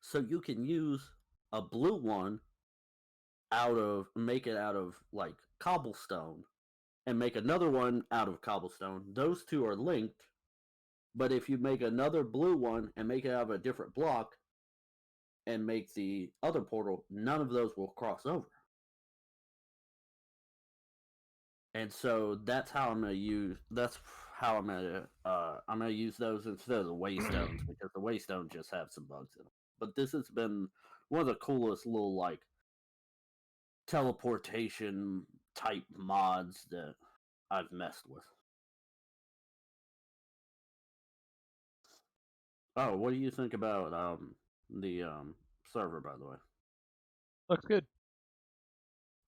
So you can use a blue one make it out of like cobblestone and make another one out of cobblestone. Those two are linked, but if you make another blue one and make it out of a different block and make the other portal, none of those will cross over. And so that's how I'm gonna use. That's how I'm gonna use those instead of the waystones because the waystones just have some bugs in them. But this has been one of the coolest little like teleportation type mods that I've messed with. Oh, what do you think about the server, by the way? Looks good.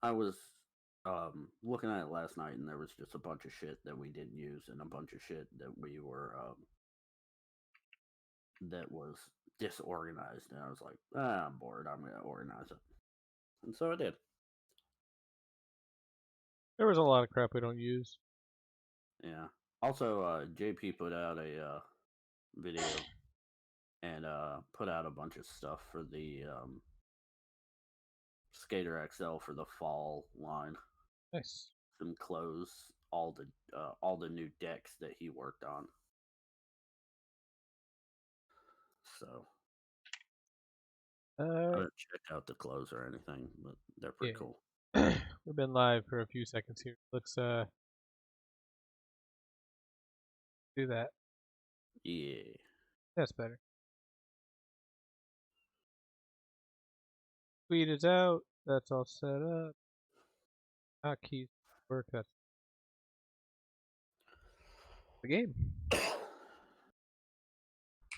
I was looking at it last night, and there was just a bunch of shit that we didn't use, and a bunch of shit that we were that was disorganized, and I was like, I'm bored. I'm gonna organize it, and so I did. There was a lot of crap we don't use. Yeah. Also, JP put out a video and put out a bunch of stuff for the Skater XL for the fall line. Nice. Some clothes, all the new decks that he worked on. So I haven't checked out the clothes or anything, but they're pretty cool. We've been live for a few seconds here. Let's do that. Yeah. That's better. Tweet is out. That's all set up. Hotkeys work. That's the game.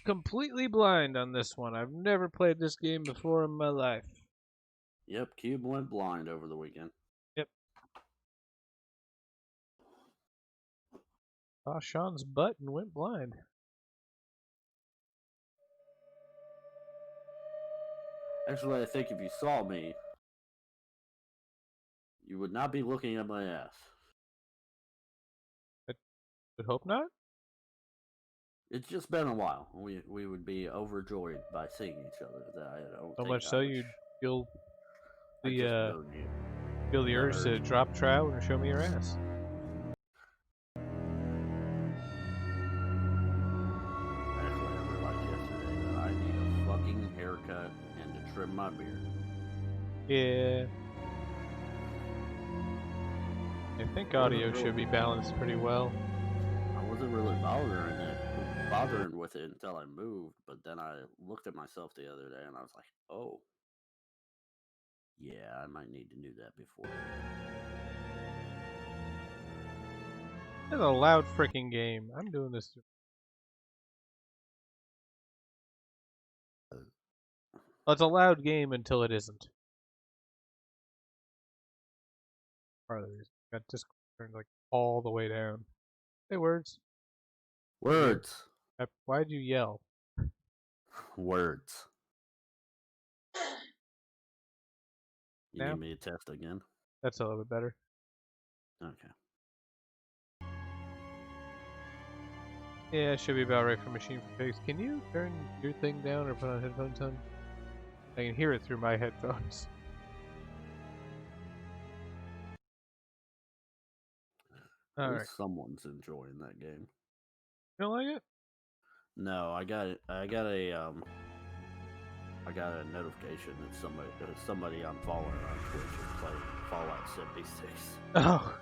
Completely blind on this one. I've never played this game before in my life. Yep, Cube went blind over the weekend. Yep. Saw Sean's butt and went blind. Actually, I think if you saw me, you would not be looking at my ass. I would hope not. It's just been a while. We would be overjoyed by seeing each other. That I don't So think much so you'd feel the feel the urge to drop trout and show me your ass. Actually, I realized yesterday that I need a fucking haircut and to trim my beard. Yeah. I think audio should be balanced pretty well. I wasn't really bothering with it until I moved, but then I looked at myself the other day and I was like, oh, yeah, I might need to do that before. It's a loud freaking game. I'm doing this. Well, it's a loud game until it isn't. Got Discord turned like all the way down. Hey, words. Words. Why'd you yell? Words. You Now? need me to test again? That's a little bit better. Okay. Yeah, it should be about right for machine for pigs. Can you turn your thing down or put on headphones on? I can hear it through my headphones. At least someone's enjoying that game. You don't like it? No, I got a notification that somebody I'm following on Twitch is playing Fallout 76. Oh.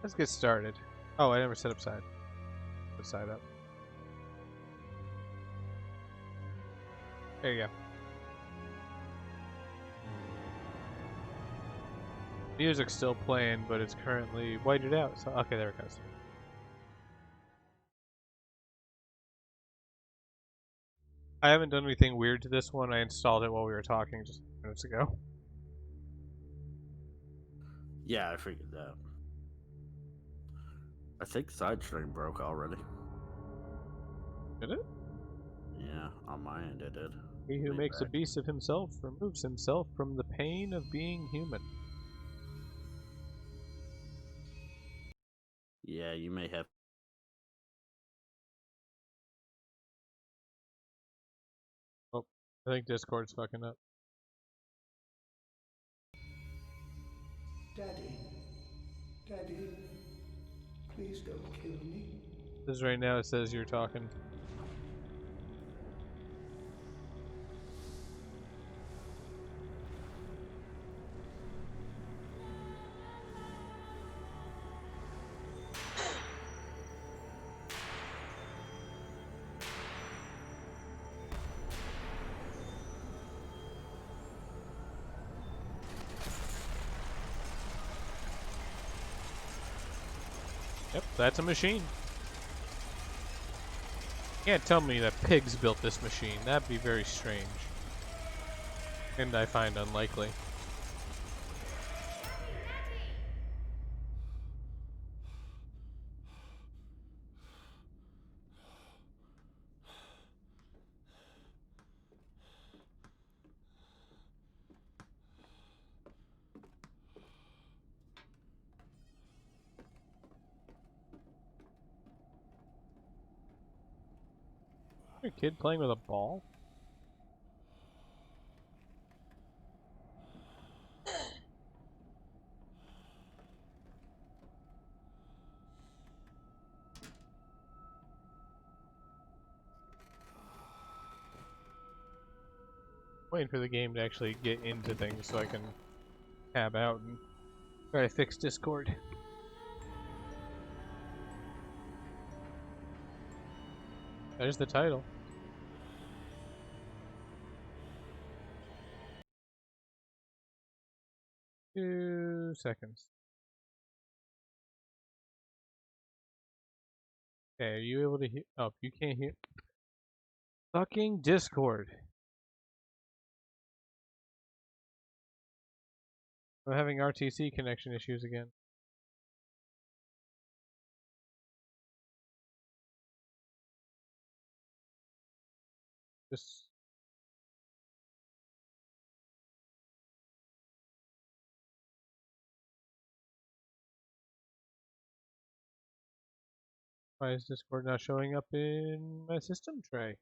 Let's get started. Oh, I never set up side. Put side up. There you go. Music's still playing, but it's currently whited out. So okay, there it goes. I haven't done anything weird to this one. I installed it while we were talking just minutes ago. Yeah, I figured that. I think Sidestream broke already. Did it? Yeah, on my end it did. He who makes a beast of himself removes himself from the pain of being human. Yeah, you may have. I think Discord's fucking up. Daddy, Daddy, please don't kill me. Because right now it says you're talking. Yep, that's a machine. You can't tell me that pigs built this machine. That'd be very strange. And I find unlikely. A kid playing with a ball? Waiting for the game to actually get into things so I can tab out and try to fix Discord. There's the title. Two seconds. Okay, are you able to hear? Oh, you can't hear. Fucking Discord. I'm having RTC connection issues again. Just why is Discord not showing up in my system tray?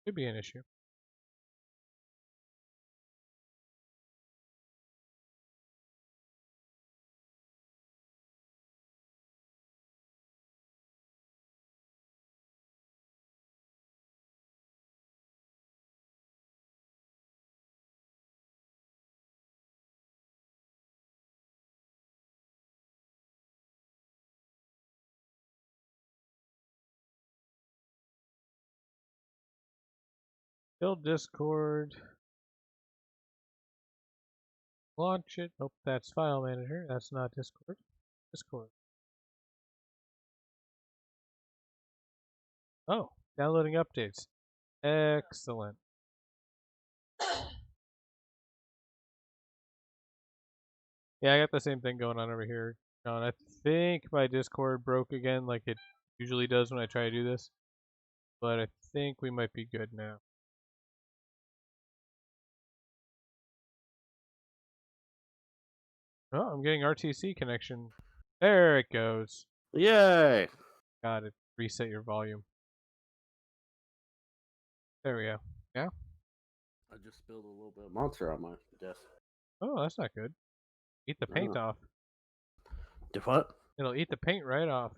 Could be an issue. Build Discord. Launch it. Nope, that's File Manager. That's not Discord. Discord. Oh, downloading updates. Excellent. Yeah, I got the same thing going on over here, John. I think my Discord broke again like it usually does when I try to do this. But I think we might be good now. Oh, I'm getting RTC connection. There it goes. Yay! Got it. Reset your volume. There we go. Yeah? I just spilled a little bit of monster on my desk. Oh, that's not good. Eat the paint off. Did what? It'll eat the paint right off.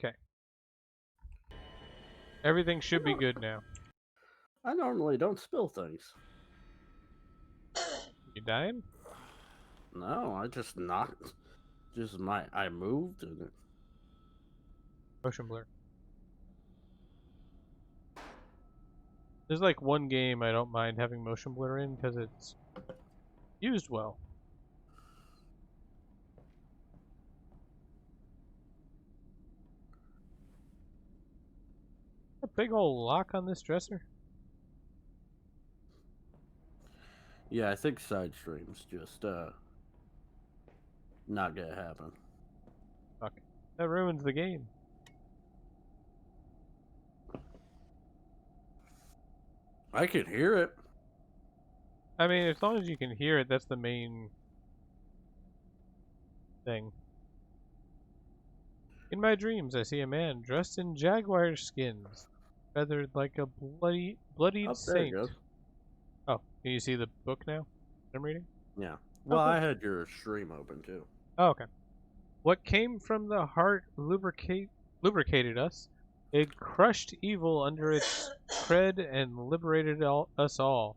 Okay. Everything should be good now. I normally don't spill things. You dying? No, I just knocked. I moved and it. Motion blur. There's like one game I don't mind having motion blur in because it's used well. A big old lock on this dresser. Yeah, I think side streams just not gonna happen. Fuck. That ruins the game. I can hear it. I mean, as long as you can hear it, that's the main thing. In my dreams, I see a man dressed in jaguar skins, feathered like a bloodied Oh, there it saint. goes. Oh, can you see the book now I'm reading? Yeah. Well, cool. I had your stream open too. Oh, okay. What came from the heart lubricated us. It crushed evil under its tread and liberated us all.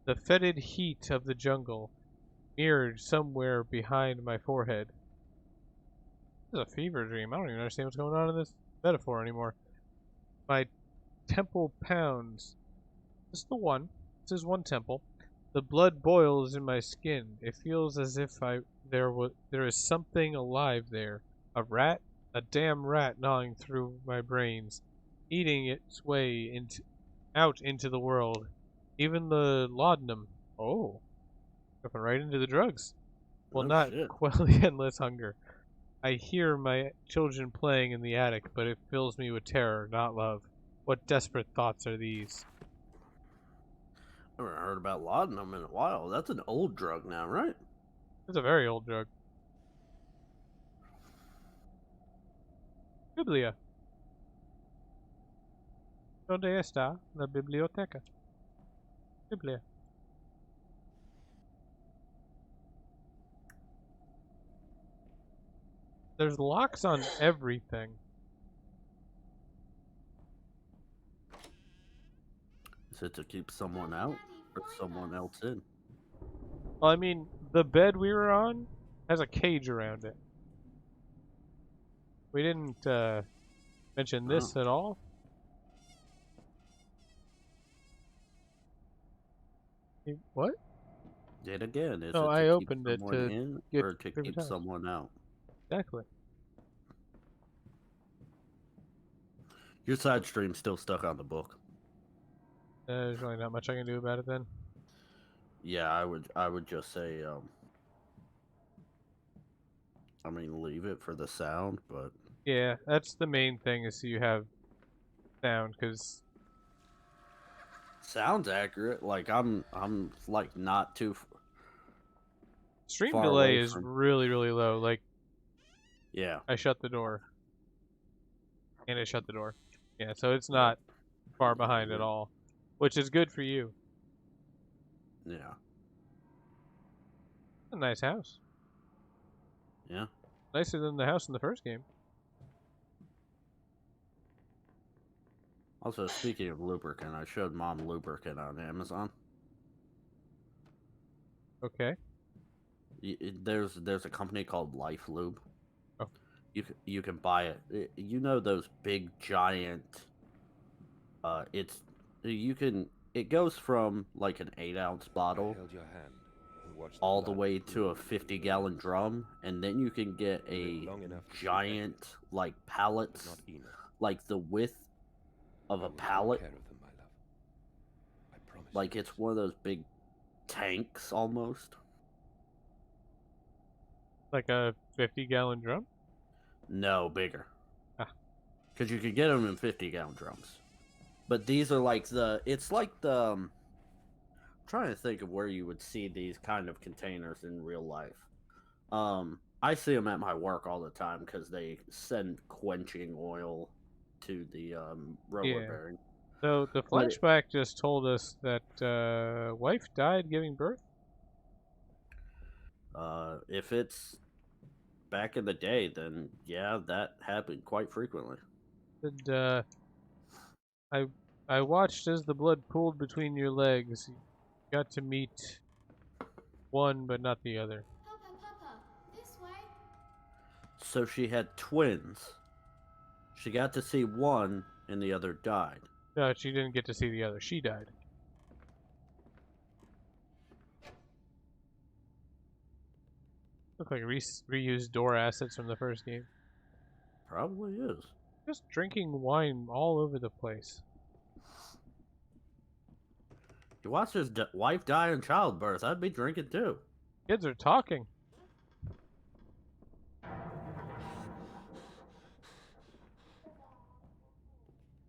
The fetid heat of the jungle mirrored somewhere behind my forehead. This is a fever dream. I don't even understand what's going on in this metaphor anymore. My temple pounds. This is the one. This is one temple. The blood boils in my skin. It feels as if there is something alive there. A rat? A damn rat gnawing through my brains, eating its way out into the world. Even the laudanum. Oh, jumping right into the drugs. Will Oh, not shit. quell the endless hunger. I hear my children playing in the attic, but it fills me with terror, not love. What desperate thoughts are these? I haven't heard about laudanum in a while. That's an old drug now, right? It's a very old drug. Biblia. ¿Dónde está la biblioteca? Biblia. There's locks on everything. Is it to keep someone out or someone else in? Well, I mean, the bed we were on has a cage around it. We didn't mention this Oh. at all. What? Yet again, is No, it I to keep opened it someone to in get or to River's keep house. someone out? Exactly. Your side stream's still stuck on the book. There's really not much I can do about it then. Yeah, I would just say I mean leave it for the sound, but Yeah, that's the main thing is you have sound, because sounds accurate. Like I'm like not too stream far delay away is from. really, really low. Like, Yeah. I shut the door. And I shut the door. Yeah, so it's not far behind at all. Which is good for you. Yeah. A nice house. Yeah. Nicer than the house in the first game. Also, speaking of lubricant, I showed Mom lubricant on Amazon. Okay. There's a company called Life Lube. Oh. You can buy it. You know those big giant. It goes from like an 8-ounce bottle all the way to a 50-gallon drum, and then you can get a giant like pallets, like the width of a pallet. Like it's one of those big tanks almost. Like a 50-gallon drum? No, bigger. Ah. Because you could get them in 50-gallon drums. But these are like it's like I'm trying to think of where you would see these kind of containers in real life. I see them at my work all the time because they send quenching oil to the roller bearing. So the flashback just told us that wife died giving birth? If it's back in the day, then yeah, that happened quite frequently. And I watched as the blood pooled between your legs. You got to meet one, but not the other. Papa, this way. So she had twins. She got to see one, and the other died. No, she didn't get to see the other. She died. Look like reused door assets from the first game. Probably is. Just drinking wine all over the place. You watch his wife die in childbirth, I'd be drinking too. Kids are talking.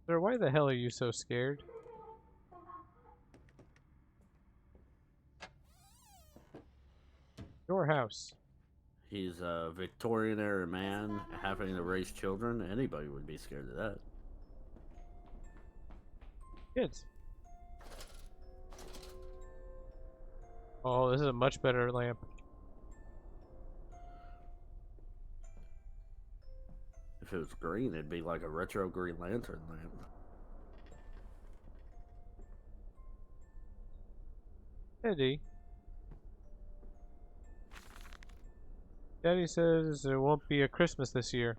Sir, why the hell are you so scared? Your house. He's a Victorian era man having to raise children. Anybody would be scared of that. Kids. Oh, this is a much better lamp. If it was green, it'd be like a retro Green Lantern lamp. Eddie. Daddy says there won't be a Christmas this year.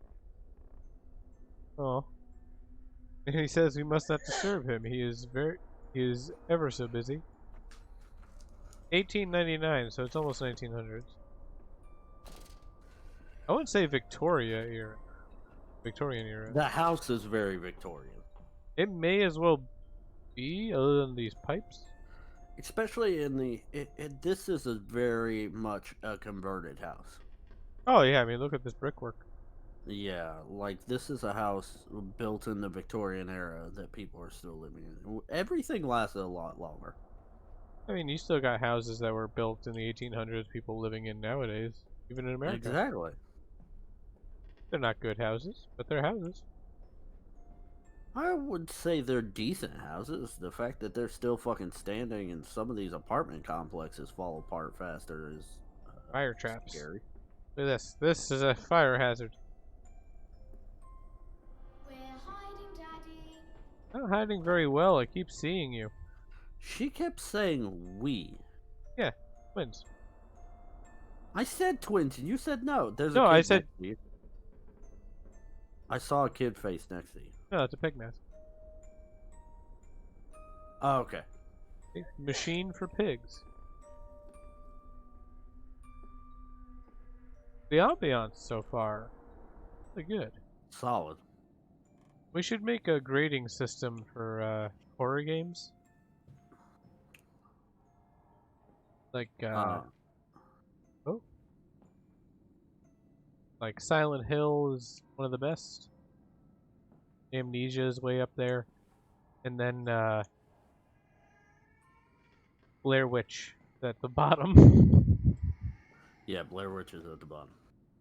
Oh. And he says we must not disturb him. He is ever so busy. 1899, so it's almost 1900s. I wouldn't say Victorian era. The house is very Victorian. It may as well be, other than these pipes. Especially in the... this is a very much a converted house. Oh yeah, I mean look at this brickwork. Yeah, like this is a house built in the Victorian era that people are still living in. Everything lasted a lot longer. I mean, you still got houses that were built in the 1800s, people living in nowadays, even in America. Exactly. They're not good houses, but they're houses. I would say they're decent houses. The fact that they're still fucking standing and some of these apartment complexes fall apart faster is Fire traps. scary. Look at this. This is a fire hazard. We're hiding, Daddy. Not hiding very well. I keep seeing you. She kept saying we. Yeah, twins. I said twins and you said no. There's No, a kid I said- next to you. I saw a kid face next to you. No, it's a pig mask. Oh, okay. Machine for pigs. The ambiance so far, really good. Solid. We should make a grading system for horror games. Like like Silent Hill is one of the best. Amnesia is way up there, and then Blair Witch at the bottom. Yeah, Blair Witch is at the bottom.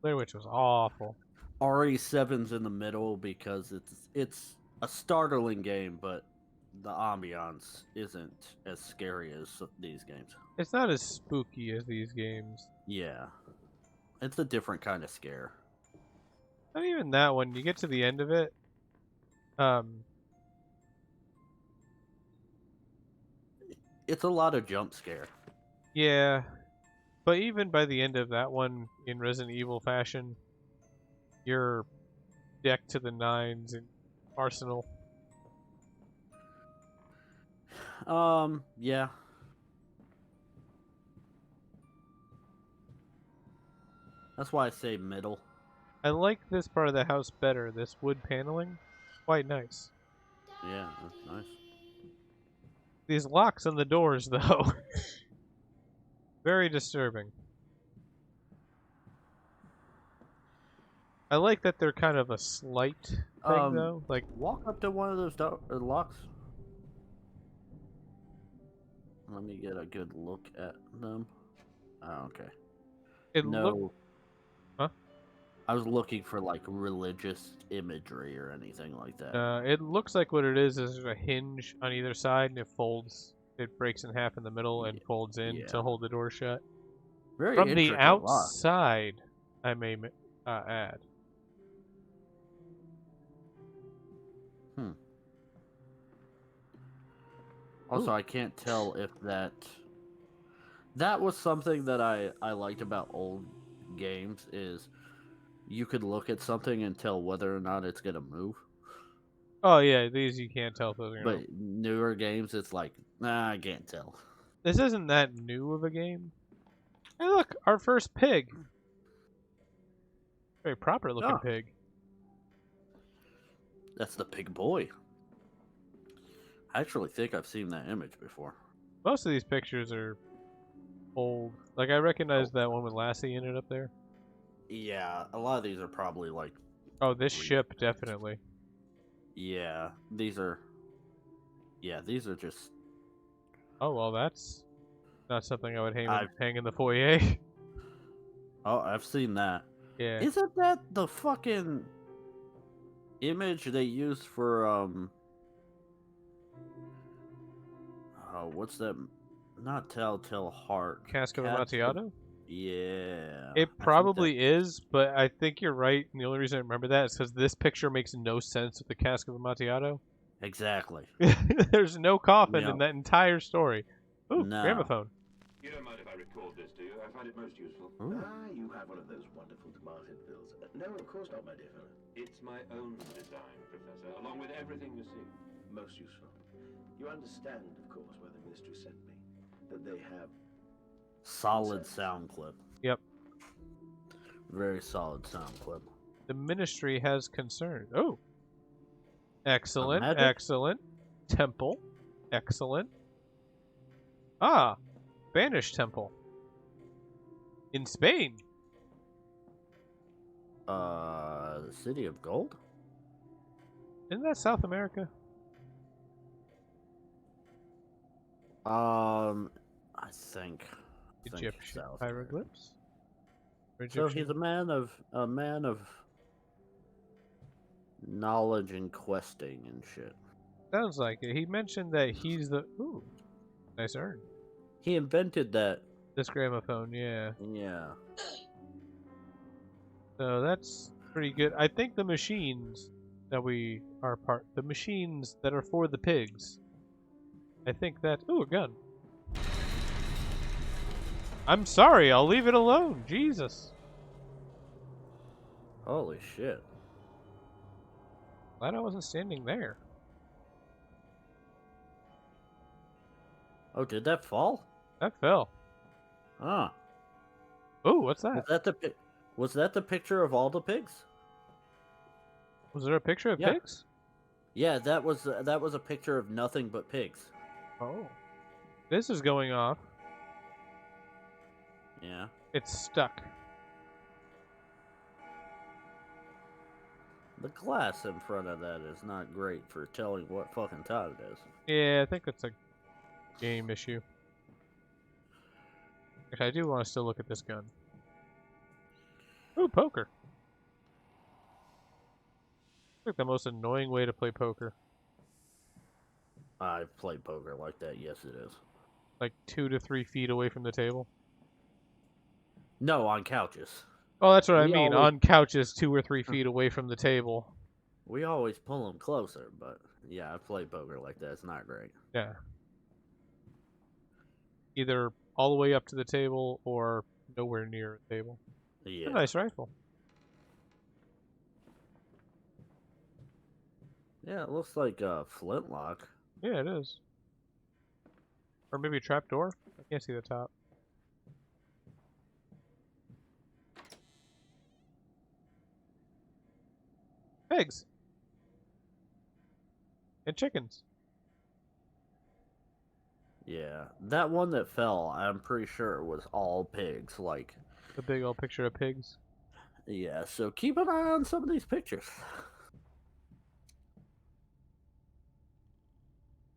Blair Witch was awful. RE7's in the middle because it's a startling game, but the ambiance isn't as scary as these games. It's not as spooky as these games. Yeah. It's a different kind of scare. Not even that one. You get to the end of it. It's a lot of jump scare. Yeah. But even by the end of that one, in Resident Evil fashion, you're decked to the nines in Arsenal. Yeah. That's why I say middle. I like this part of the house better, this wood paneling. Quite nice. Yeah, that's nice. These locks on the doors, though. Very disturbing. I like that they're kind of a slight thing, though. Like, Walk up to one of those locks. Let me get a good look at them. Oh, okay. it No. look. Huh? I was looking for like religious imagery or anything like that. It looks like what it is there's a hinge on either side, and it folds. It breaks in half in the middle and folds in Yeah. to hold the door shut. Very From the intricate lock. outside, I may add. Also, I can't tell if that was something that I liked about old games is you could look at something and tell whether or not it's gonna move. Oh yeah, these you can't tell if those are gonna. But newer games, it's like, nah, I can't tell. This isn't that new of a game. Hey, look, our first pig. Very proper looking Oh. pig. That's the pig boy. I actually think I've seen that image before. Most of these pictures are old. Like I recognize that one with Lassie in it up there. Yeah, a lot of these are probably like, Oh, this ship definitely. yeah, these are just. Oh well, that's not something I would hang I've- in the foyer. Oh, I've seen that. Yeah. Isn't that the fucking image they used for what's that? Not Telltale Heart. Cask of Cask Amontillado? Yeah. It I think that. probably is, but I think you're right. And the only reason I remember that is because this picture makes no sense with the Cask of Amontillado. Exactly. There's no coffin in Yep. that entire story. Ooh, No. gramophone. You don't mind if I record this, do you? I find it most useful. Ooh. You have one of those wonderful Martin fills. No, of course not, my dear fellow. It's my own design, Professor, along with everything you see. Most useful. You understand, of course, why the ministry sent me. That they have Solid sound clip. Yep. Very solid sound clip. The ministry has concern. Oh. Excellent, magic? excellent. Temple. Excellent. Ah. Spanish temple. In Spain. The City of Gold? Isn't that South America? I think Egyptian South hieroglyphs. Or So Egyptian- he's a man of knowledge and questing and shit. Sounds like it. He mentioned that he's the ooh, nice urn. He invented that. This gramophone, yeah. Yeah. So that's pretty good. I think the machines that we are the machines that are for the pigs. I think that ooh, a gun. I'm sorry, I'll leave it alone. Jesus. Holy shit. Glad I wasn't standing there. Oh, did that fall? That fell. Ah. Ooh, what's that? Was that the picture of all the pigs? Was there a picture of Yeah. pigs? Yeah, that was a picture of nothing but pigs. Oh. This is going off. Yeah. It's stuck. The glass in front of that is not great for telling what fucking time it is. Yeah, I think that's a game issue. Actually, I do want to still look at this gun. Ooh, poker. Like the most annoying way to play poker. I've played poker like that, yes it is. Like 2 to 3 feet away from the table. No, on couches. Oh, that's what I We mean. always- On couches 2 or 3 feet away from the table. We always pull them closer, but yeah, I've played poker like that. It's not great. Yeah. Either all the way up to the table or nowhere near a table. Yeah. A nice rifle. Yeah, it looks like a flintlock. Yeah, it is. Or maybe a trapdoor? I can't see the top. Pigs! And chickens. Yeah, that one that fell, I'm pretty sure it was all pigs. Like, The big old picture of pigs. yeah, so keep an eye on some of these pictures.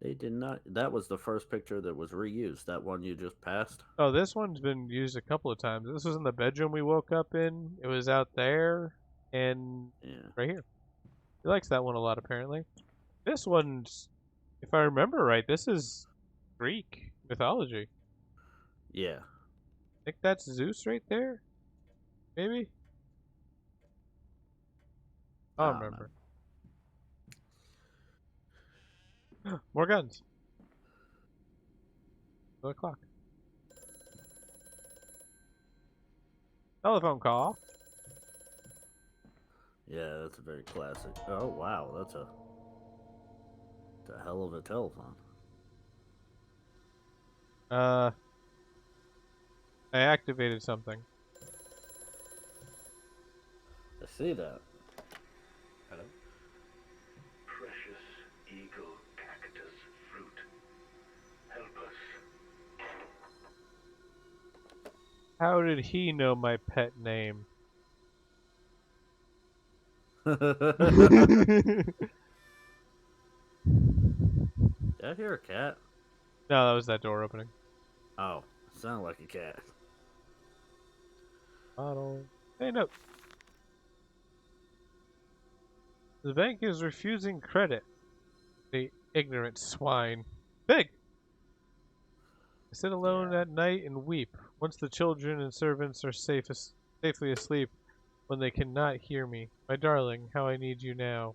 They did not. That was the first picture that was reused. That one you just passed. Oh, this one's been used a couple of times. This was in the bedroom we woke up in. It was out there and Yeah. right here. He likes that one a lot, apparently. This one's, if I remember right, this is Greek mythology. Yeah. I think that's Zeus right there? Maybe? I don't Ah, remember. More guns. Another clock. Telephone call. Yeah, that's a very classic. Oh wow, that's a hell of a telephone. I activated something. I see that. Hello? precious eagle cactus fruit. Help us. How did he know my pet name? Did I hear a cat? No, that was that door opening. Oh, sounded like a cat. Bottle. Hey, no. The bank is refusing credit. The ignorant swine. Pig! I sit alone at night and weep. Once the children and servants are safely asleep, when they cannot hear me. My darling, how I need you now.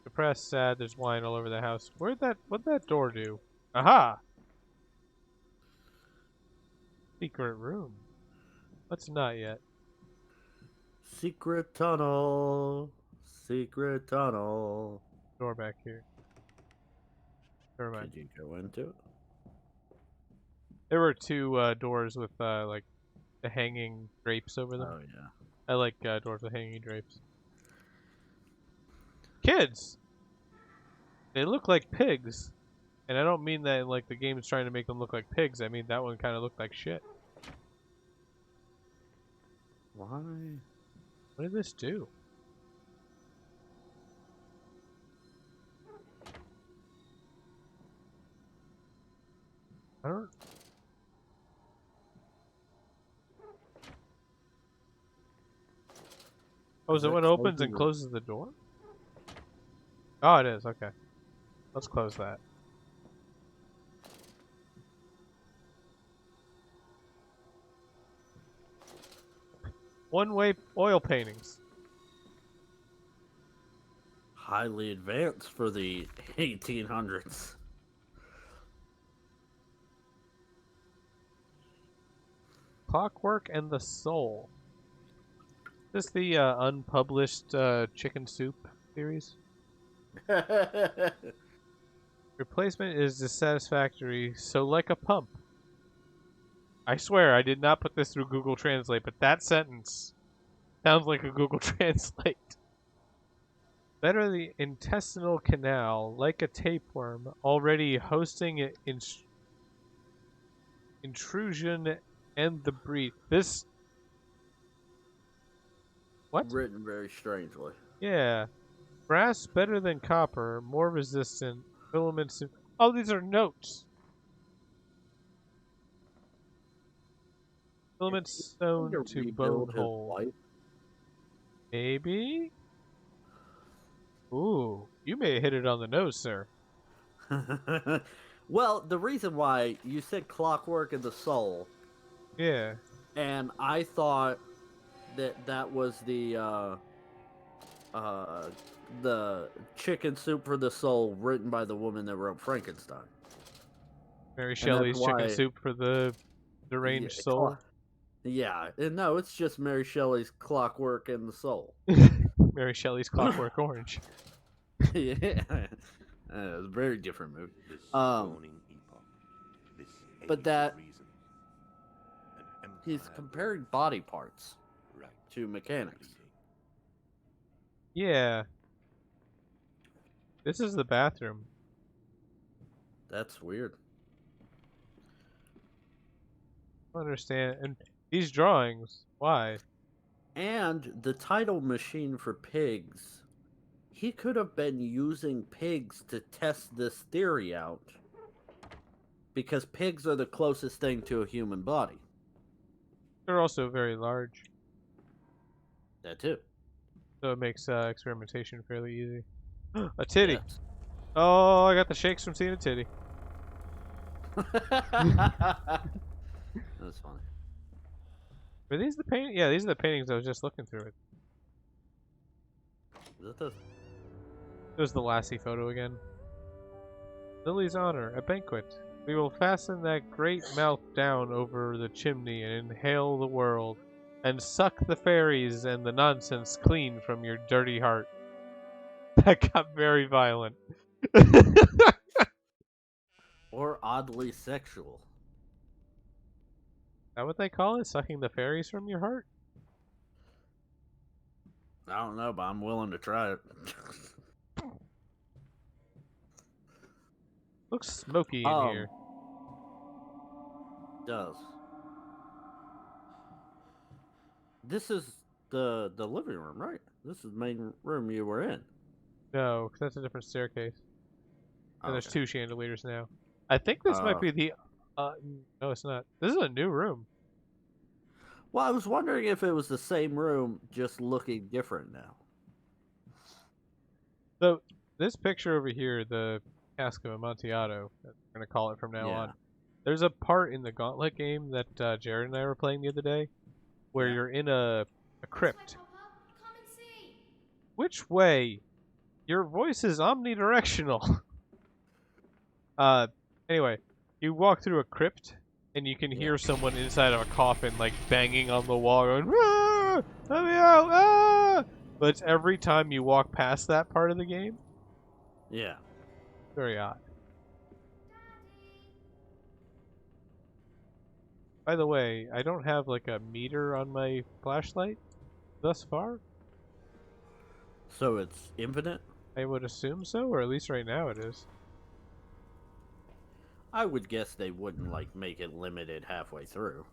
Depressed, sad, there's wine all over the house. What'd that door do? Aha! Secret room. What's not yet? Secret tunnel. Secret tunnel. Door back here. Never mind. Could you go into it? There were two doors with like the hanging drapes over them. Oh yeah. I like doors with hanging drapes. Kids! They look like pigs. And I don't mean that in, like the game's trying to make them look like pigs. I mean that one kind of looked like shit. Why? What did this do? I don't... Oh, is it when it opens and closes the door? Oh, it is. Okay. Let's close that. One-way oil paintings. Highly advanced for the 1800s. Clockwork and the Soul. Is this the unpublished chicken soup series? Replacement is dissatisfactory, so like a pump. I swear I did not put this through Google Translate, but that sentence sounds like a Google Translate. Better the intestinal canal, like a tapeworm, already hosting intrusion and the breed. This... What? Written very strangely. Yeah. Brass better than copper, more resistant. Filaments... Oh, these are notes! Filaments sewn to bone hole. Maybe? Ooh, you may have hit it on the nose, sir. Well, the reason why you said Clockwork and the Soul, Yeah. and I thought that was the chicken soup for the soul written by the woman that wrote Frankenstein. Mary Shelley's chicken why- soup for the deranged soul. Yeah, and no, it's just Mary Shelley's Clockwork and the Soul. Mary Shelley's Clockwork Orange. Yeah, it's a very different movie. This Um, dawning epoch, this but age that- of reason, an He's empire comparing body parts right to mechanics. beating. Yeah. This is the bathroom. That's weird. I don't understand. And these drawings, why? And the title machine for pigs. He could have been using pigs to test this theory out. Because pigs are the closest thing to a human body. They're also very large, That too. so it makes experimentation fairly easy. A titty. Yes. Oh, I got the shakes from seeing a titty. That's funny. Are these the paint? Yeah, these are the paintings I was just looking through it. Is that the... There's the Lassie photo again. Lily's honor, a banquet. We will fasten that great mouth down over the chimney and inhale the world, and suck the fairies and the nonsense clean from your dirty heart. That got very violent. Or oddly sexual. Is that what they call it? Sucking the fairies from your heart? I don't know, but I'm willing to try it. Looks smoky in here. Does. This is the living room, right? This is the main room you were in. No, 'cause that's a different staircase. And there's Okay. 2 chandeliers now. I think this might be the... no, it's not. This is a new room. Well, I was wondering if it was the same room, just looking different now. So this picture over here, the Cask of Amontillado, we're gonna call it from now Yeah. on. There's a part in the Gauntlet game that Jared and I were playing the other day, where Yeah. you're in a This way, crypt. Papa. Come and see. Which way? Your voice is omnidirectional. Anyway, you walk through a crypt, and you can Yeah. hear someone inside of a coffin, like, banging on the wall, going, "Ah! Let me out! Ah!" But it's every time you walk past that part of the game. Yeah. Very odd. Daddy. By the way, I don't have, like, a meter on my flashlight thus far. So it's infinite? I would assume so, or at least right now it is. I would guess they wouldn't, like, make it limited halfway through.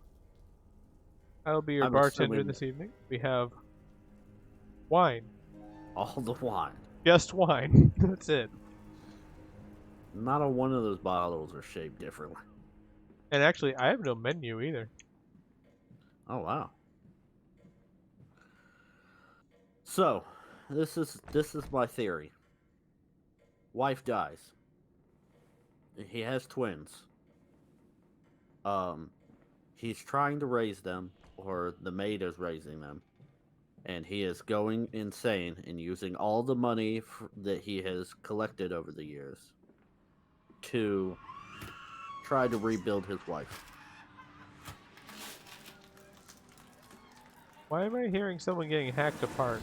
I'll be your I'm bartender assuming this evening. We have wine. all the wine. Just wine. That's it. Not a one of those bottles are shaped differently. And actually, I have no menu either. Oh, wow. So, this is my theory. Wife dies. He has twins. He's trying to raise them, or the maid is raising them, and he is going insane and using all the money that he has collected over the years to try to rebuild his wife. Why am I hearing someone getting hacked apart?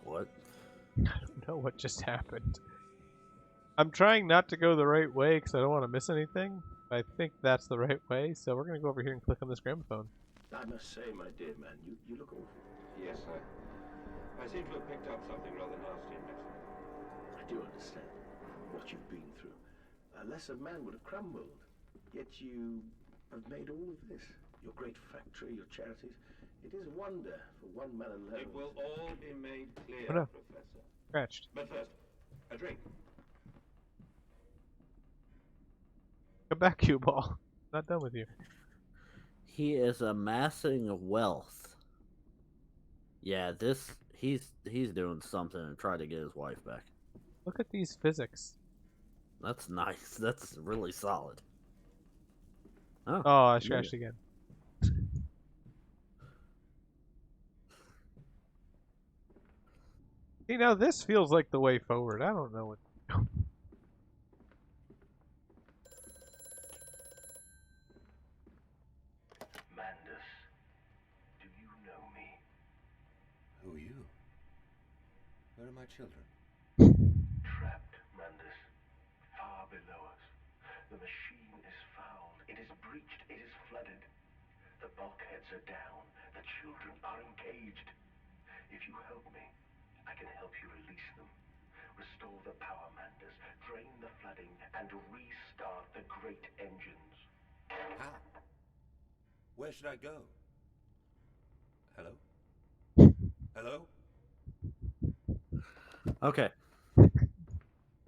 What? I don't know what just happened. I'm trying not to go the right way because I don't want to miss anything. I think that's the right way, so we're going to go over here and click on this gramophone. I must say, my dear man, you look awful. Yes, I seem to have picked up something rather nasty in Mexico. I do understand what you've been through. A lesser man would have crumbled. Yet you have made all of this. Your great factory, your charities. It is a wonder for one man alone. It will all be made clear, Oh, no. Professor. Scratched. But first, a drink. Come back, cue ball. Not done with you. He is amassing wealth. Yeah, he's doing something to try to get his wife back. Look at these physics. That's nice. That's really solid. Oh, Oh, I scratched again. See, now this feels like the way forward. I don't know what. Mandus, do you know me? Who are you? Where are my children? Trapped, Mandus. Far below us. The machine is fouled. It is breached. It is flooded. The bulkheads are down. The children are engaged. If you help me, I can help you release them. Restore the power, Mandus. Drain the flooding and restart the great engines. How? Where should I go? Hello? Hello? okay.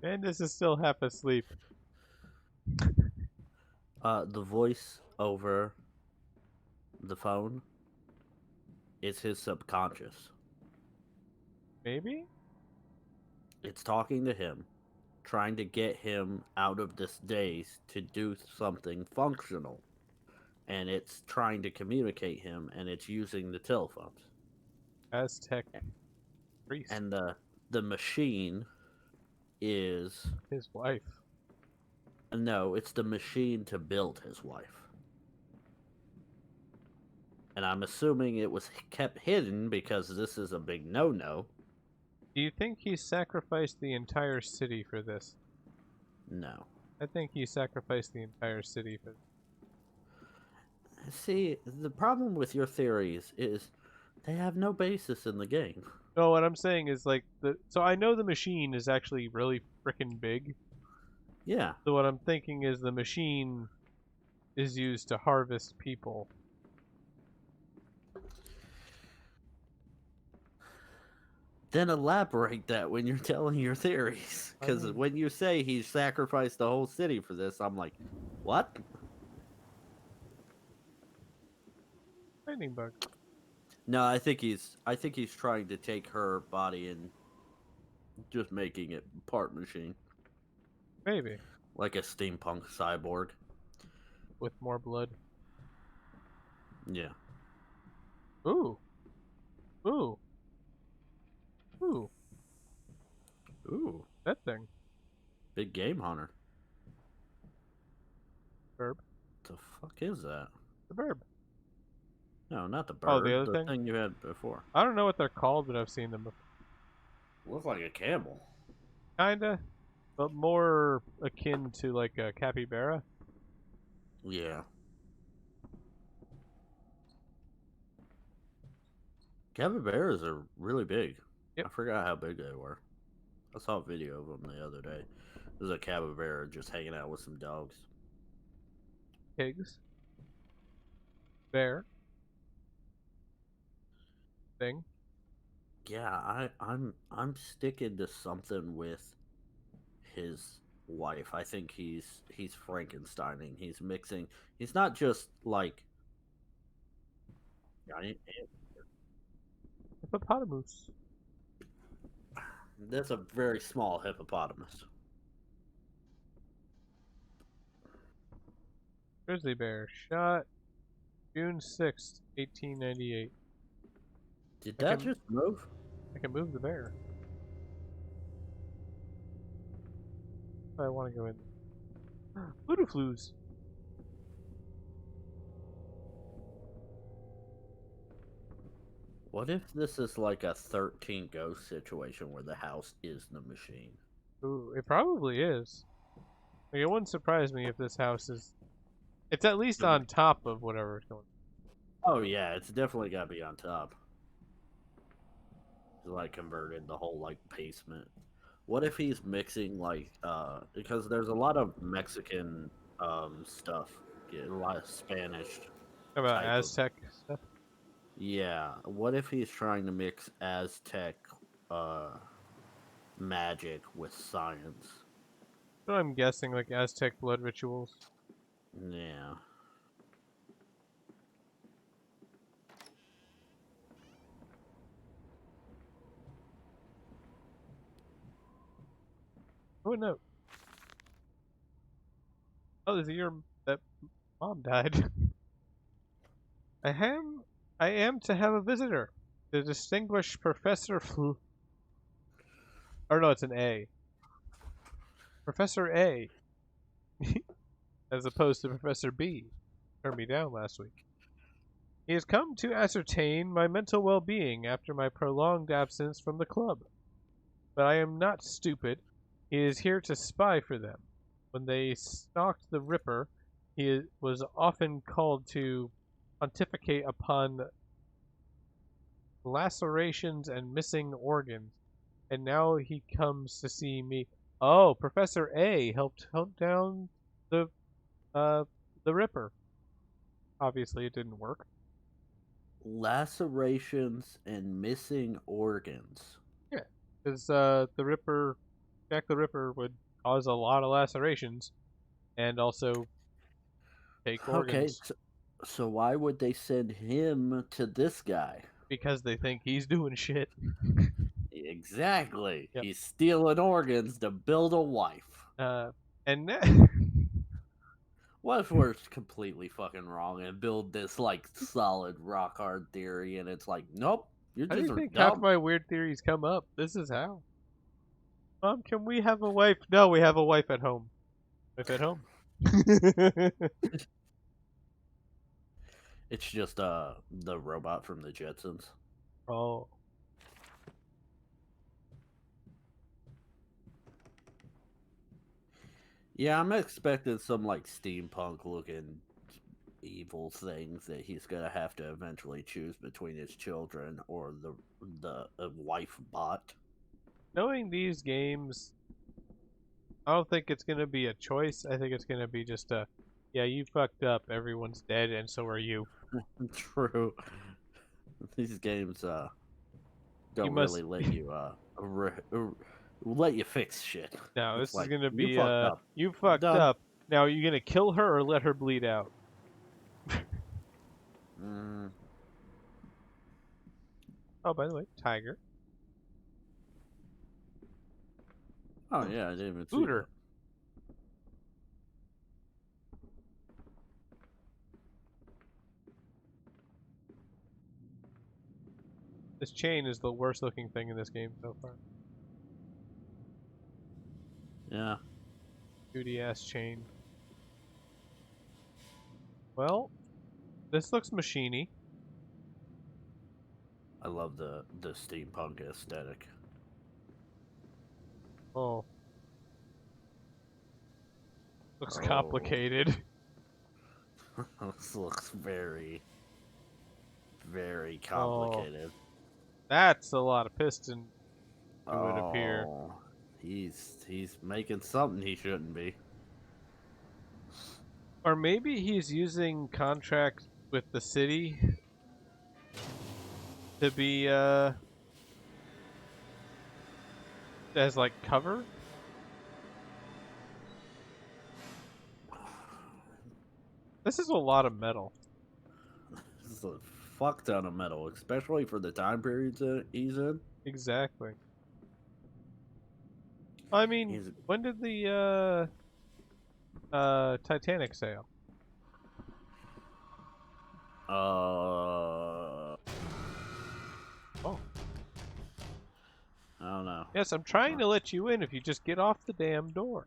And this is still half asleep. The voice over the phone is his subconscious. Maybe? It's talking to him, trying to get him out of this daze to do something functional. And it's trying to communicate him, and it's using the telephones. Aztec priest. And the machine is... His wife. No, it's the machine to build his wife. And I'm assuming it was kept hidden because this is a big no-no. Do you think he sacrificed the entire city for this? No. I think he sacrificed the entire city for this. See, the problem with your theories is they have no basis in the game. No, what I'm saying is like so I know the machine is actually really freaking big. Yeah. So what I'm thinking is the machine is used to harvest people. Then elaborate that when you're telling your theories. I Because mean- when you say he sacrificed the whole city for this, I'm like, what? Lightning bug. No, I think he's trying to take her body and just making it part machine, Maybe. like a steampunk cyborg. With more blood. Yeah. Ooh. Ooh. Ooh. Ooh, That thing. big game hunter. Bird. The fuck is that? The bird. No, not the bird. Oh, the other the thing? thing you had before. I don't know what they're called, but I've seen them before. Look like a camel. Kinda. But more akin to like a capybara. Yeah. Capybaras are really big. Yep. I forgot how big they were. I saw a video of them the other day. There's a capybara just hanging out with some dogs. Pigs. Bear. Thing. Yeah, I'm sticking to something with his wife. I think he's Frankensteining. He's mixing. He's not just like giant. Hippopotamus. That's a very small hippopotamus. Grizzly bear. Shot June 6th, 1898. Did I that can- just move? I can move the bear. I want to go in. Voodoo flues. What if this is like a 13 Ghost situation where the house is the machine? Ooh, it probably is. Like, it wouldn't surprise me if this house is. It's at least Okay. on top of whatever's going. Oh yeah, it's definitely got to be on top. He's like converted the whole like basement. What if he's mixing like because there's a lot of Mexican stuff, a lot of Spanish. How about Type of- Aztec stuff? Yeah, what if he's trying to mix Aztec magic with science? So I'm guessing like Aztec blood rituals. Yeah. Oh no. Oh, there's a year that mom died. I am to have a visitor. The distinguished Professor or no, it's an A. Professor A. As opposed to Professor B. Turned me down last week. He has come to ascertain my mental well-being after my prolonged absence from the club. But I am not stupid. He is here to spy for them. When they stalked the Ripper, he was often called to pontificate upon lacerations and missing organs. And now he comes to see me. Oh, Professor A helped hunt down the Ripper. Obviously, it didn't work. Lacerations and missing organs. Yeah, because the Ripper, Jack the Ripper, would cause a lot of lacerations, and also take Okay, organs so why would they send him to this guy? because they think he's doing shit. Exactly. Yep. He's stealing organs to build a wife. And What if we're completely fucking wrong and build this like solid rock hard theory and it's like, nope, you're how do just you think dumb. half my weird theories come up? This is how. Mom, can we have a wife? No, we have a wife at home. Wife at home. It's just the robot from the Jetsons. Oh. Yeah, I'm expecting some like steampunk looking evil things that he's gonna have to eventually choose between his children or the wife bot. Knowing these games, I don't think it's gonna be a choice. I think it's gonna be just a, yeah, you fucked up. Everyone's dead, and so are you. True. These games don't must- really let you let you fix shit. Now It's this is like gonna you be fucked up. you fucked Done. up. Now are you gonna kill her or let her bleed out? Mm, Oh, by the way, tiger. oh yeah, I didn't even see Booter. that. This chain is the worst looking thing in this game so far. Yeah, Duty ass chain. Well, this looks machiny. I love the steampunk aesthetic. Oh, looks Oh, complicated. this looks very, very Oh, complicated. that's a lot of piston. It would appear. Oh, he's making something he shouldn't be. Or maybe he's using contracts with the city to be as like cover. This is a lot of metal. This is a fuck ton of metal, especially for the time periods that he's in. Exactly. I mean, He's when did the Titanic sail? Oh. I don't know. Yes, I'm trying to let you in if you just get off the damn door.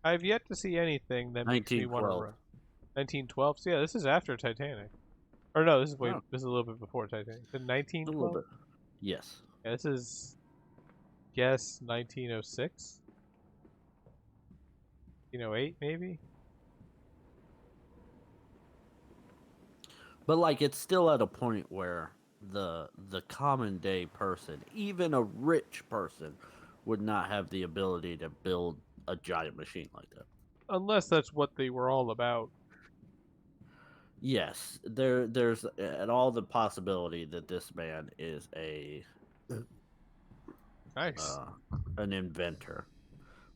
I've yet to see anything that makes me want to 1912. run. 1912? So yeah, this is after Titanic. Or no, this is Oh, this is a little bit before Titanic. The a little 1912? bit. Yes. Yeah, this is guess 1906? 1908 maybe? But like it's still at a point where the common day person, even a rich person, would not have the ability to build a giant machine like that. Unless that's what they were all about. Yes, there's at all the possibility that this man is Nice. uh, an inventor,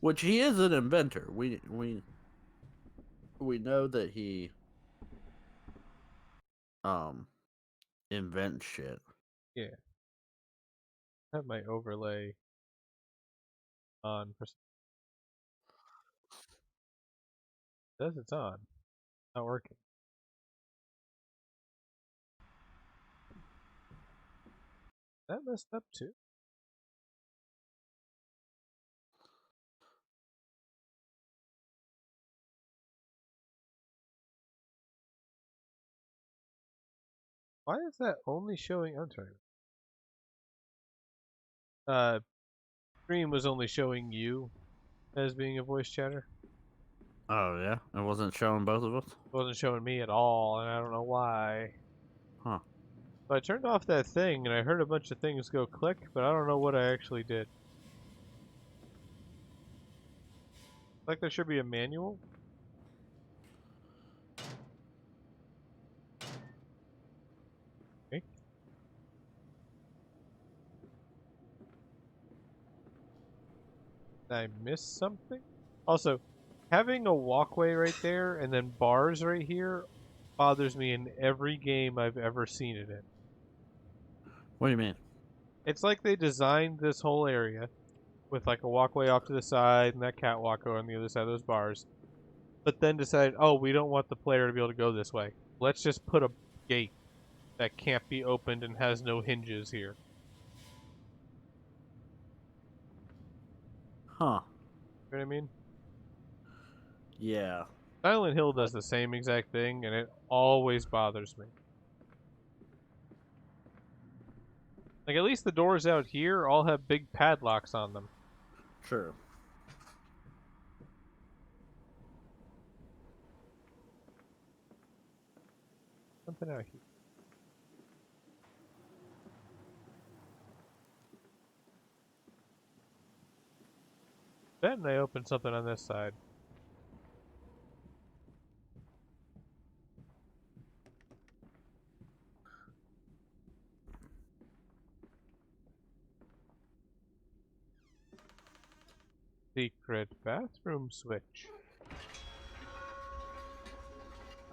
which he is an inventor. We know that he um invents shit. Yeah. I have my overlay on. Says it's on. Not working. That messed up too. Why is that only showing? I'm sorry. Stream was only showing you as being a voice chatter. Oh yeah, it wasn't showing both of us. It wasn't showing me at all, and I don't know why. Huh? So I turned off that thing, and I heard a bunch of things go click, but I don't know what I actually did. Like there should be a manual. Okay. Did I miss something? Also, having a walkway right there and then bars right here bothers me in every game I've ever seen it in. What do you mean? It's like they designed this whole area with like a walkway off to the side and that catwalk on the other side of those bars, but then decided, oh, we don't want the player to be able to go this way. Let's just put a gate that can't be opened and has no hinges here. Huh? You know what I mean? Yeah. Silent Hill does the same exact thing, and it always bothers me. Like, at least the doors out here all have big padlocks on them. Sure. Something out here. Then I opened something on this side. secret bathroom switch.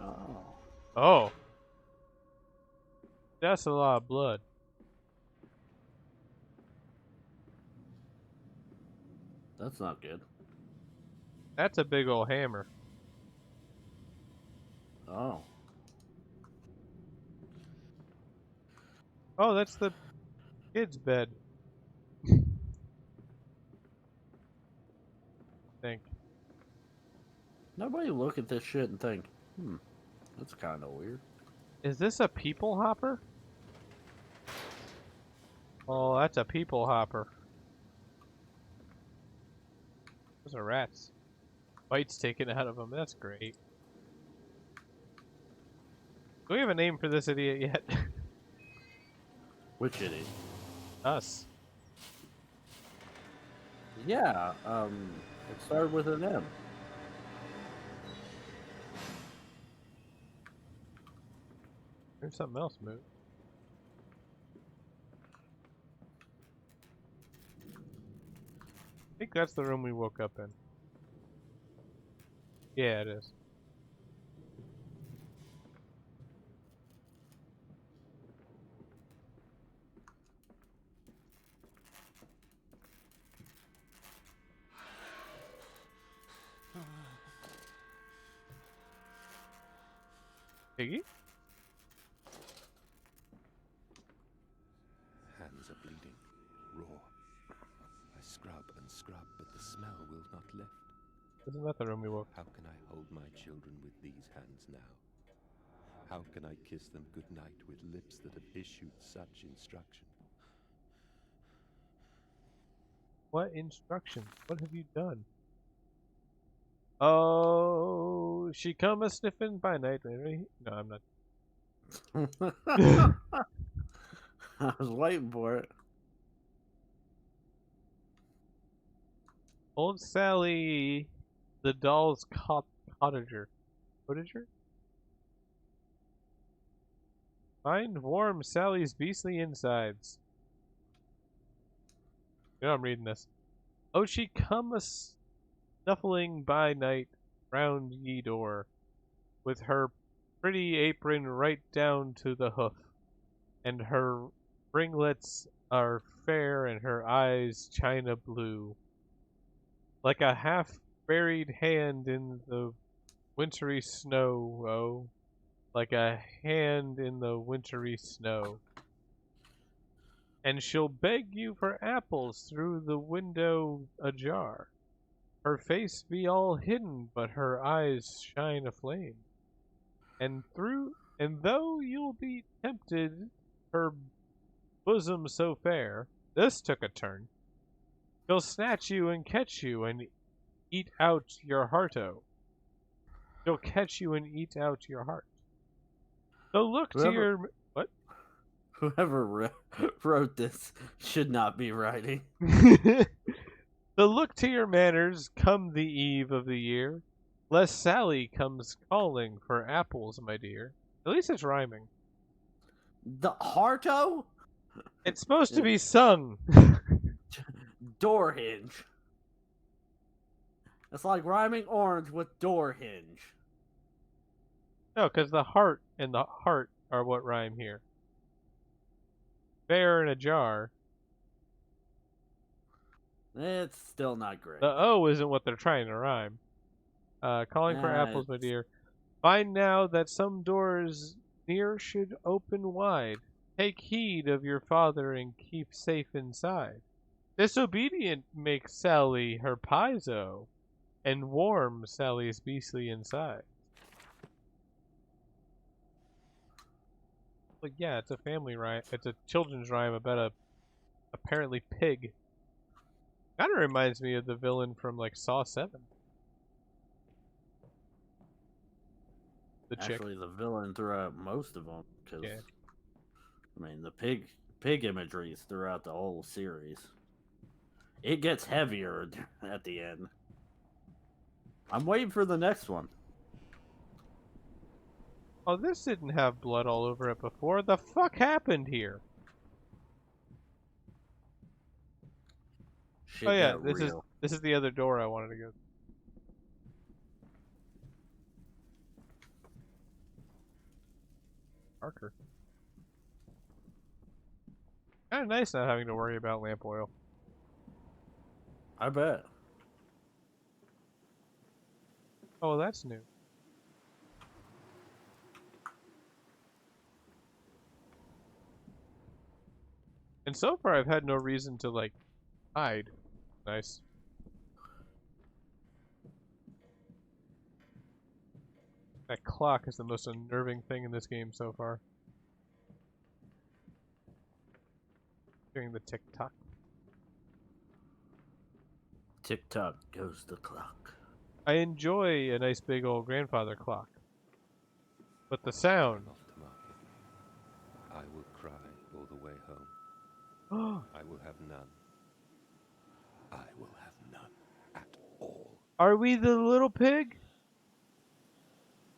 Oh. Oh. That's a lot of blood. That's not good. That's a big old hammer. Oh. Oh, that's the kid's bed. Think. Nobody look at this shit and think, that's kind of weird. Is this a people hopper? Oh, that's a people hopper. Those are rats. Bites taken out of them. That's great. Do we have a name for this idiot yet? Which idiot? Us. Yeah, it started with an M. There's something else moved. I think that's the room we woke up in. Yeah, it is. Piggy? Hands are bleeding, raw. I scrub and scrub, but the smell will not lift. Isn't that the room we woke? How can I hold my children with these hands now? How can I kiss them goodnight with lips that have issued such instruction? What instructions? What have you done? Oh, she come a sniffing by night. Maybe? No, I'm not. I was waiting for it. Old Sally, the doll's cottager. Cottager? Find warm Sally's beastly insides. You know I'm reading this. Oh, she come a snuffling by night round ye door, with her pretty apron right down to the hoof, and her ringlets are fair and her eyes china blue, like a half-buried hand in the wintry snow, oh, like a hand in the wintry snow. And she'll beg you for apples through the window ajar. Her face be all hidden, but her eyes shine aflame. And though you'll be tempted, her bosom so fair, this took a turn. She'll snatch you and catch you and eat out your heart-o. She'll catch you and eat out your heart. So look to your... What? Whoever wrote this should not be writing. So look to your manners come the eve of the year, lest Sally comes calling for apples, my dear. At least it's rhyming. The Harto? It's supposed to be sung. Door hinge. It's like rhyming orange with door hinge. No, because the heart and the heart are what rhyme here. Fair in a jar. It's still not great. The O isn't what they're trying to rhyme. Calling for apples, my dear. Find now that some doors near should open wide. Take heed of your father and keep safe inside. Disobedient makes Sally her piezo, and warm Sally's beastly inside. Like, yeah, it's a family rhyme. It's a children's rhyme about a apparently pig. Kind of reminds me of the villain from like Saw 7. The chick. Actually, the villain throughout most of them, because Yeah. I mean the pig imagery is throughout the whole series. It gets heavier at the end. I'm waiting for the next one. Oh, this didn't have blood all over it before. The fuck happened here? Shit Oh yeah, got this is real. This is the other door I wanted to go. Marker. Kind of nice not having to worry about lamp oil. I bet. Oh, that's new. And so far, I've had no reason to, like, hide. Nice. That clock is the most unnerving thing in this game so far. Doing the tick-tock. Tick tock goes the clock. I enjoy a nice big old grandfather clock. But the sound... Off to market. I will cry all the way home. I will have none. I will have none at all. Are we the little pig?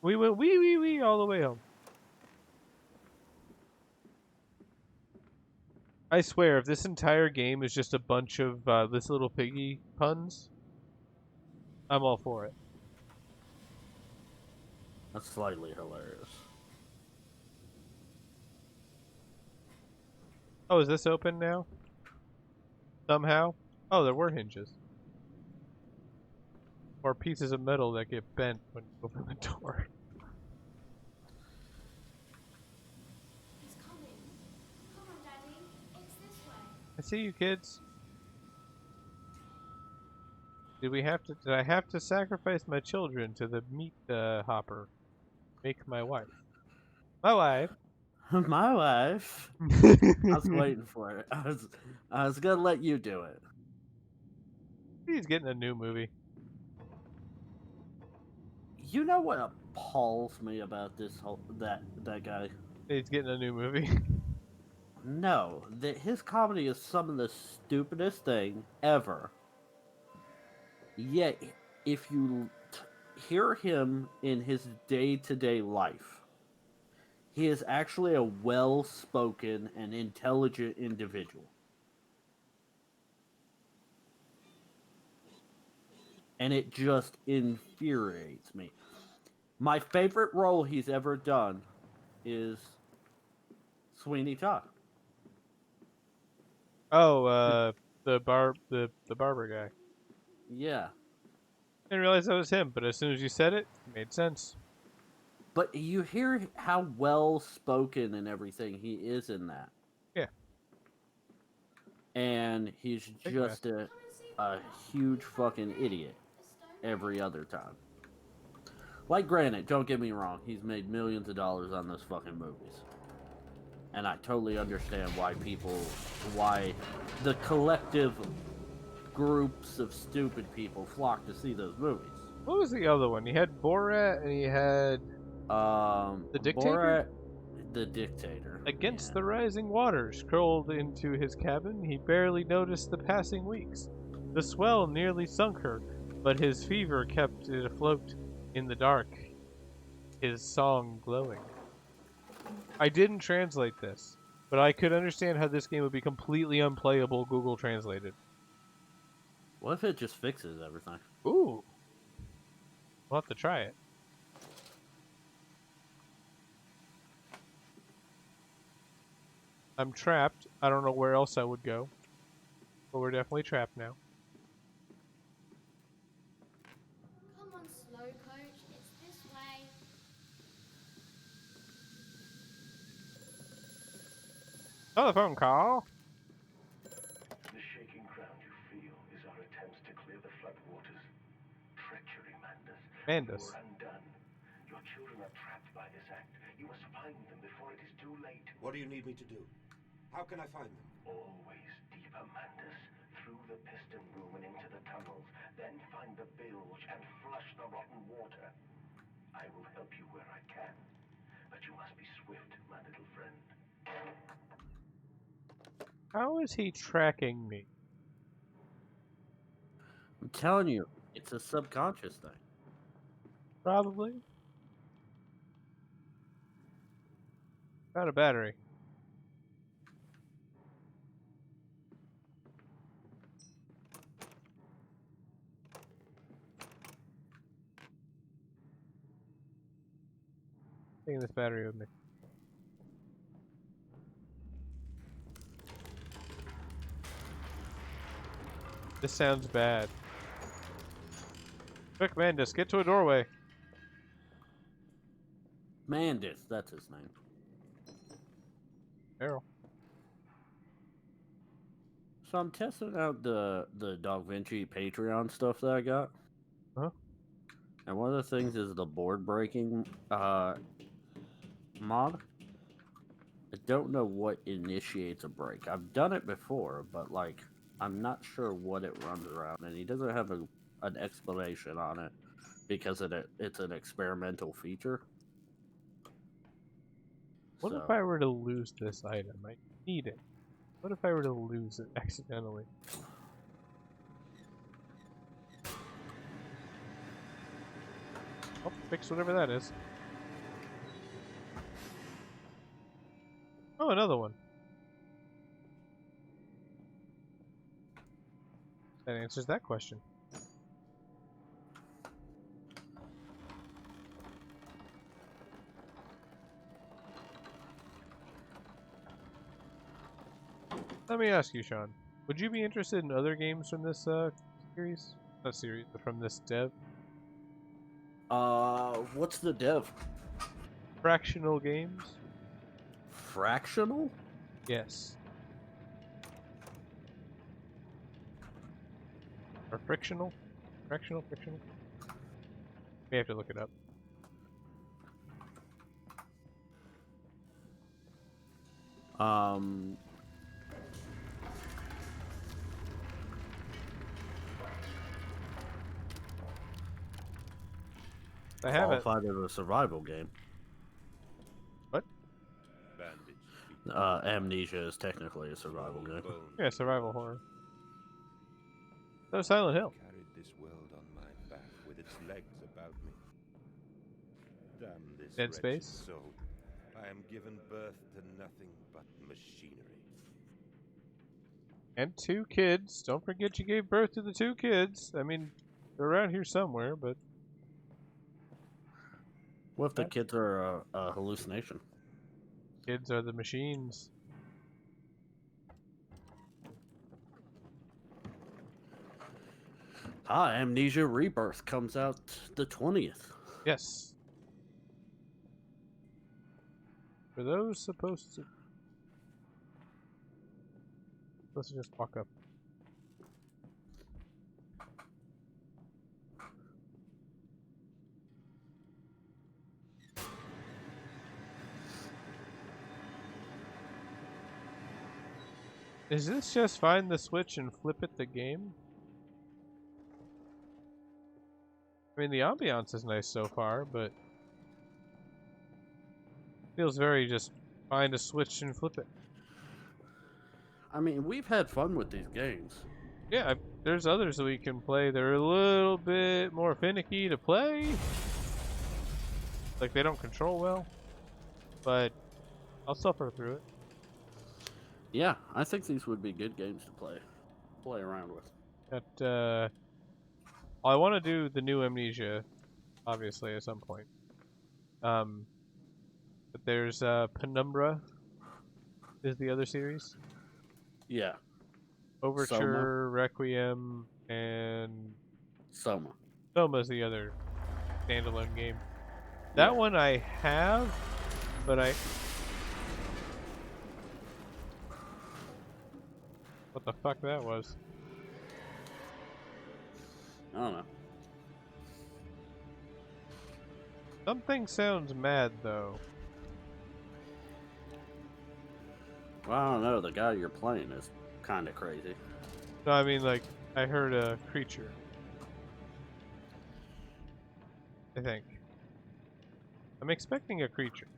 We went wee wee wee all the way home. I swear, if this entire game is just a bunch of this little piggy puns, I'm all for it. That's slightly hilarious. Oh, is this open now? Somehow? Oh, there were hinges. Or pieces of metal that get bent when you open the door. He's coming. Come on, Daddy. It's this way. I see you, kids. Did I have to sacrifice my children to the meat hopper? Make my wife. My wife. My wife. I was waiting for it. I was gonna let you do it. He's getting a new movie. You know what appalls me about this whole that guy? He's getting a new movie. No, that his comedy is some of the stupidest thing ever. Yet, if you hear him in his day-to-day life, he is actually a well-spoken and intelligent individual. And it just infuriates me. My favorite role he's ever done is Sweeney Todd. Oh, the barber guy. Yeah. Didn't realize that was him, but as soon as you said it, it made sense. But you hear how well-spoken and everything he is in that. Yeah. And he's just a huge fucking idiot every other time. Like, granted, don't get me wrong, he's made millions of dollars on those fucking movies. And I totally understand why the collective groups of stupid people flock to see those movies. What was the other one? He had Borat and he had the Dictator? Borat, the Dictator. Against the rising waters, curled into his cabin, he barely noticed the passing weeks. The swell nearly sunk her, but his fever kept it afloat in the dark, his song glowing. I didn't translate this, but I could understand how this game would be completely unplayable Google translated. What if it just fixes everything? Ooh. We'll have to try it. I'm trapped. I don't know where else I would go. But we're definitely trapped now. Come on, slow coach. It's this way. Telephone call. The shaking ground you feel is our attempts to clear the flood waters. Treachery, Mandus. You're undone. Your children are trapped by this act. You must find them before it is too late. What do you need me to do? How can I find them? Always deeper, Mandus. Through the piston room and into the tunnels. Then find the bilge and flush the rotten water. I will help you where I can. But you must be swift, my little friend. How is he tracking me? I'm telling you, it's a subconscious thing. Probably. Got a battery. Taking this battery with me. This sounds bad. Quick, Mandus, get to a doorway. Mandis, that's his name. Errol. So I'm testing out the DaVinci Patreon stuff that I got. Huh? And one of the things is the board breaking mod. I don't know what initiates a break. I've done it before, but like I'm not sure what it runs around, and he doesn't have an explanation on it because it's an experimental feature. What if I were to lose this item? I need it. What if I were to lose it accidentally? Oh, fix whatever that is. Oh, another one. That answers that question. Let me ask you, Sean. Would you be interested in other games from this series? Not series, but from this dev? What's the dev? Fractional games? Fractional? Yes. Or frictional? Fractional? Frictional? We have to look it up. I have it. Qualified as a survival game. What? Bandage. Amnesia is technically a survival game. Yeah, survival horror. No, Silent Hill. Carried this world on my back with its legs about me. Damn this Dead wretched Space? soul. I am given birth to nothing but machinery. And 2 kids. Don't forget you gave birth to the 2 kids. I mean, they're around here somewhere, but... What if the kids are a hallucination? Kids are the machines. Amnesia Rebirth comes out the 20th. Yes. Are those supposed to just walk up? Is this just find the switch and flip it the game? I mean, the ambiance is nice so far, but feels very just find a switch and flip it. I mean, we've had fun with these games. Yeah, there's others that we can play. They're a little bit more finicky to play. Like, they don't control well. But I'll suffer through it. Yeah, I think these would be good games to play around with. But, I want to do the new Amnesia, obviously, at some point. But there's Penumbra is the other series. Yeah. Overture, Soma. Requiem, and Soma. Soma's the other standalone game. That one I have, but what the fuck that was? I don't know. Something sounds mad, though. Well, I don't know. The guy you're playing is kind of crazy. No, I mean, like, I heard a creature. I think. I'm expecting a creature.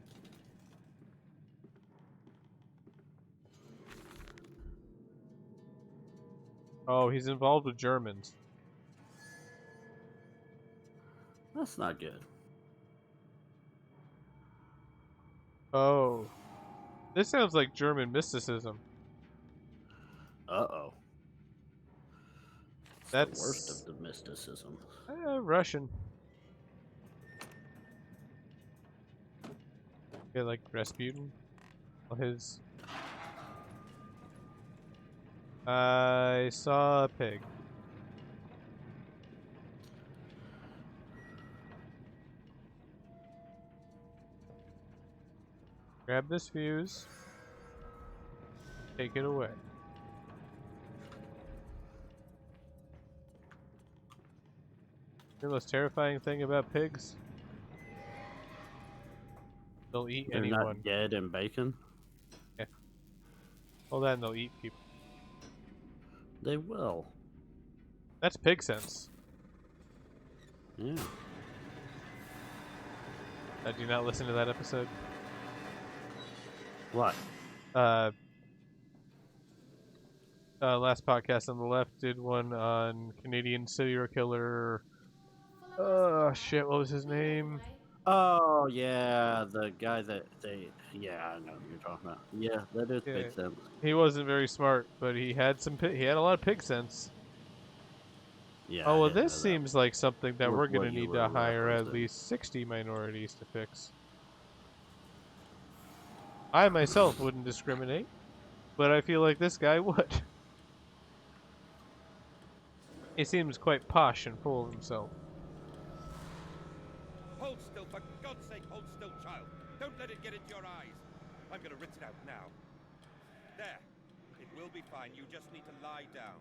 Oh, he's involved with Germans. That's not good. Oh. This sounds like German mysticism. Uh-oh. That's the worst of the mysticism. Russian. Get like Rasputin. All his. I saw a pig. Grab this fuse. Take it away. The most terrifying thing about pigs? They'll eat They're anyone. not dead and bacon. Yeah. Well, then they'll eat people. They will. That's pig sense. Yeah. Do you not listen to that episode? What? Last podcast on the left did one on Canadian serial killer. Follow us. Shit, what was his We know the name? way. Oh yeah, the guy that they. Yeah, I know who you're talking about. Yeah, that is Yeah. big sense. He wasn't very smart, but he had he had a lot of pig sense. Yeah. Oh, I well, didn't this know that seems like something that was we're gonna what you need were to hire at referencing. least 60 minorities to fix. I myself wouldn't discriminate, but I feel like this guy would. He seems quite posh and full of himself. Hold still, for God's sake, hold still, child. Don't let it get into your eyes. I'm gonna rinse it out now. There. It will be fine. You just need to lie down.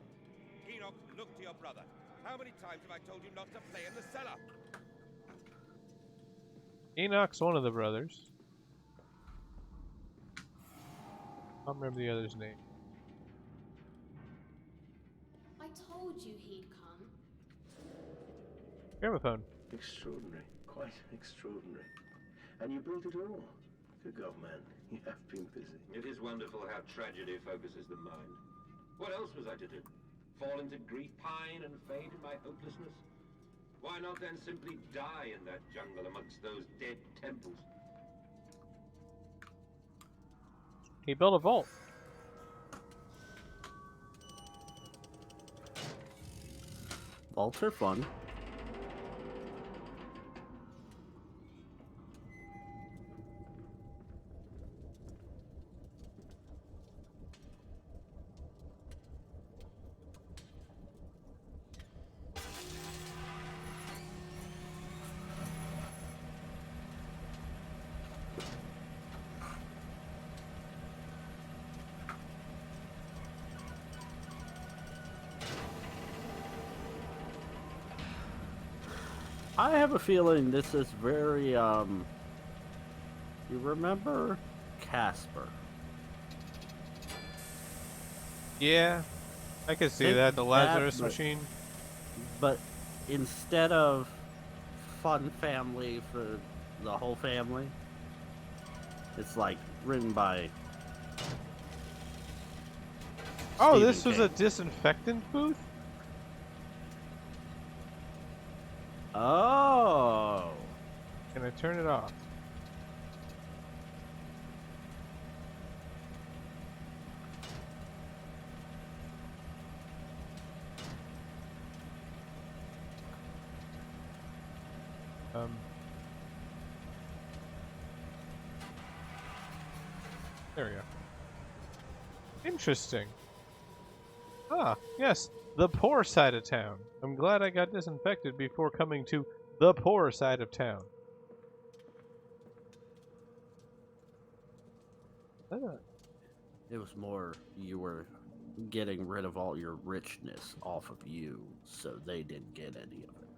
Enoch, look to your brother. How many times have I told you not to play in the cellar? Enoch's one of the brothers. I don't remember the other's name. I told you he'd come. Gramophone. Extraordinary. Quite extraordinary. And you built it all. Good God, man. You have been busy. It is wonderful how tragedy focuses the mind. What else was I to do? Fall into grief, pine and fade in my hopelessness? Why not then simply die in that jungle amongst those dead temples? He built a vault. Vaults are fun. I have a feeling this is very, you remember Casper? Yeah, I could see Think that. The that, Lazarus but- machine. But instead of fun family for the whole family, it's like written by. Oh, Stephen this was a King. disinfectant booth? Oh. Can I turn it off? There we go. Interesting. Ah, yes, the poor side of town. I'm glad I got disinfected before coming to the poor side of town. It was more you were getting rid of all your richness off of you, so they didn't get any of it.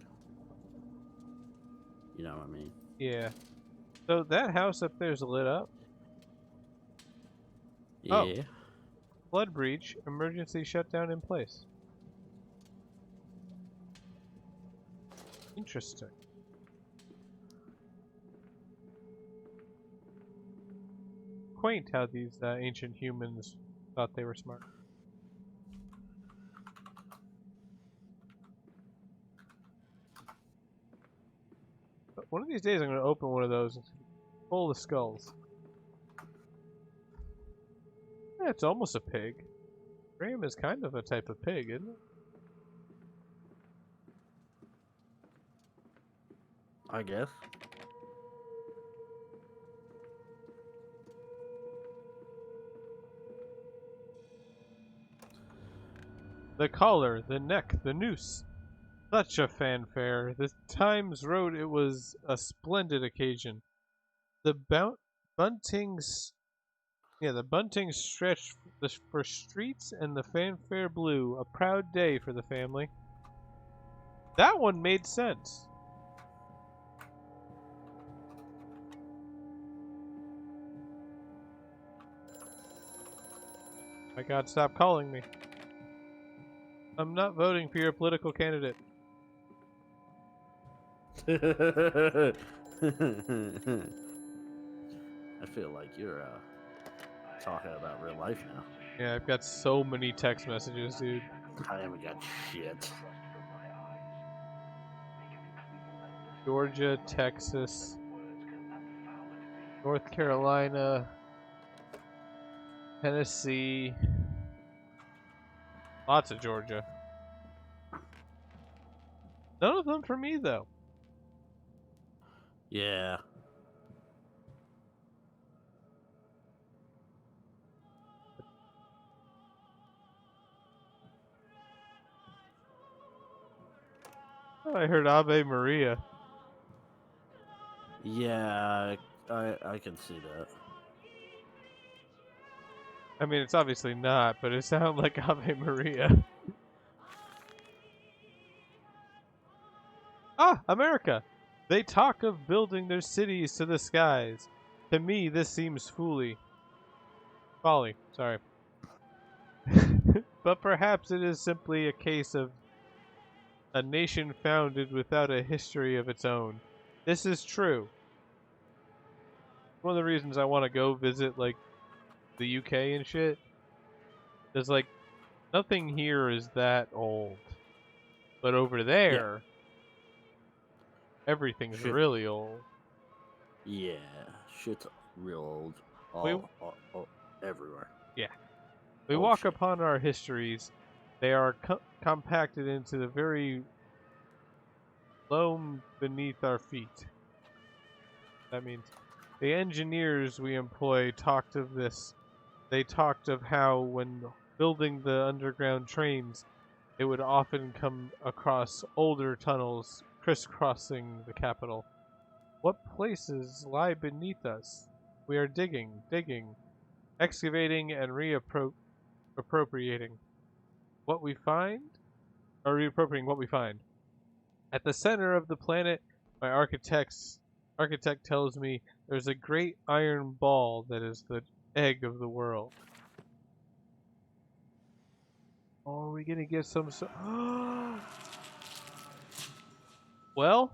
You know what I mean? Yeah. So that house up there's lit up. Yeah. Oh. Flood breach. Emergency shutdown in place. Interesting. Quaint how these ancient humans thought they were smart. But one of these days I'm going to open one of those and full of skulls. Yeah, it's almost a pig. Graham is kind of a type of pig, isn't it? I guess. The collar, the neck, the noose. Such a fanfare. The Times wrote it was a splendid occasion. The buntings, the bunting stretched for streets, and the fanfare blew. A proud day for the family. That one made sense. My God, stop calling me. I'm not voting for your political candidate. I feel like you're talking about real life now. Yeah, I've got so many text messages, dude. I haven't got shit. Georgia, Texas, North Carolina, Tennessee. Lots of Georgia. None of them for me, though. Yeah. Oh, I heard Ave Maria. Yeah, I can see that. I mean, it's obviously not, but it sounded like Ave Maria. Ah, America! They talk of building their cities to the skies. To me, this seems folly. Sorry. But perhaps it is simply a case of a nation founded without a history of its own. This is true. One of the reasons I want to go visit, like, the UK and shit is, like, nothing here is that old. But over there, everything's Shit. really old. Yeah, shit's real old. We- All everywhere. Yeah. We Old walk shit. upon our histories. They are compacted into the very loam beneath our feet. That means the engineers we employ talked of this. They talked of how, when building the underground trains, it would often come across older tunnels crisscrossing the capital. What places lie beneath us? We are digging, excavating, and reappropriating what we find, or reappropriating what we find. At the center of the planet, my architect tells me there's a great iron ball that is the egg of the world. Oh, are we gonna get some? Well,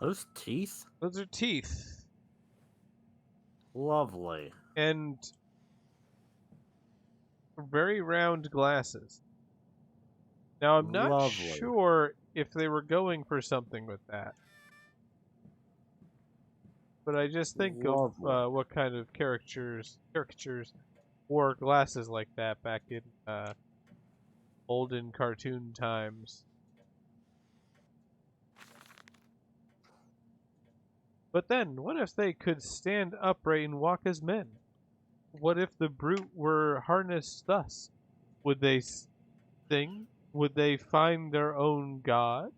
Those teeth? those are teeth, Lovely. and very round glasses. Now, I'm not Lovely. sure if they were going for something with that, but I just think of Lovely. what kind of caricatures wore glasses like that back in olden cartoon times. But then, what if they could stand upright and walk as men? What if the brute were harnessed thus? Would they sing? Would they find their own god?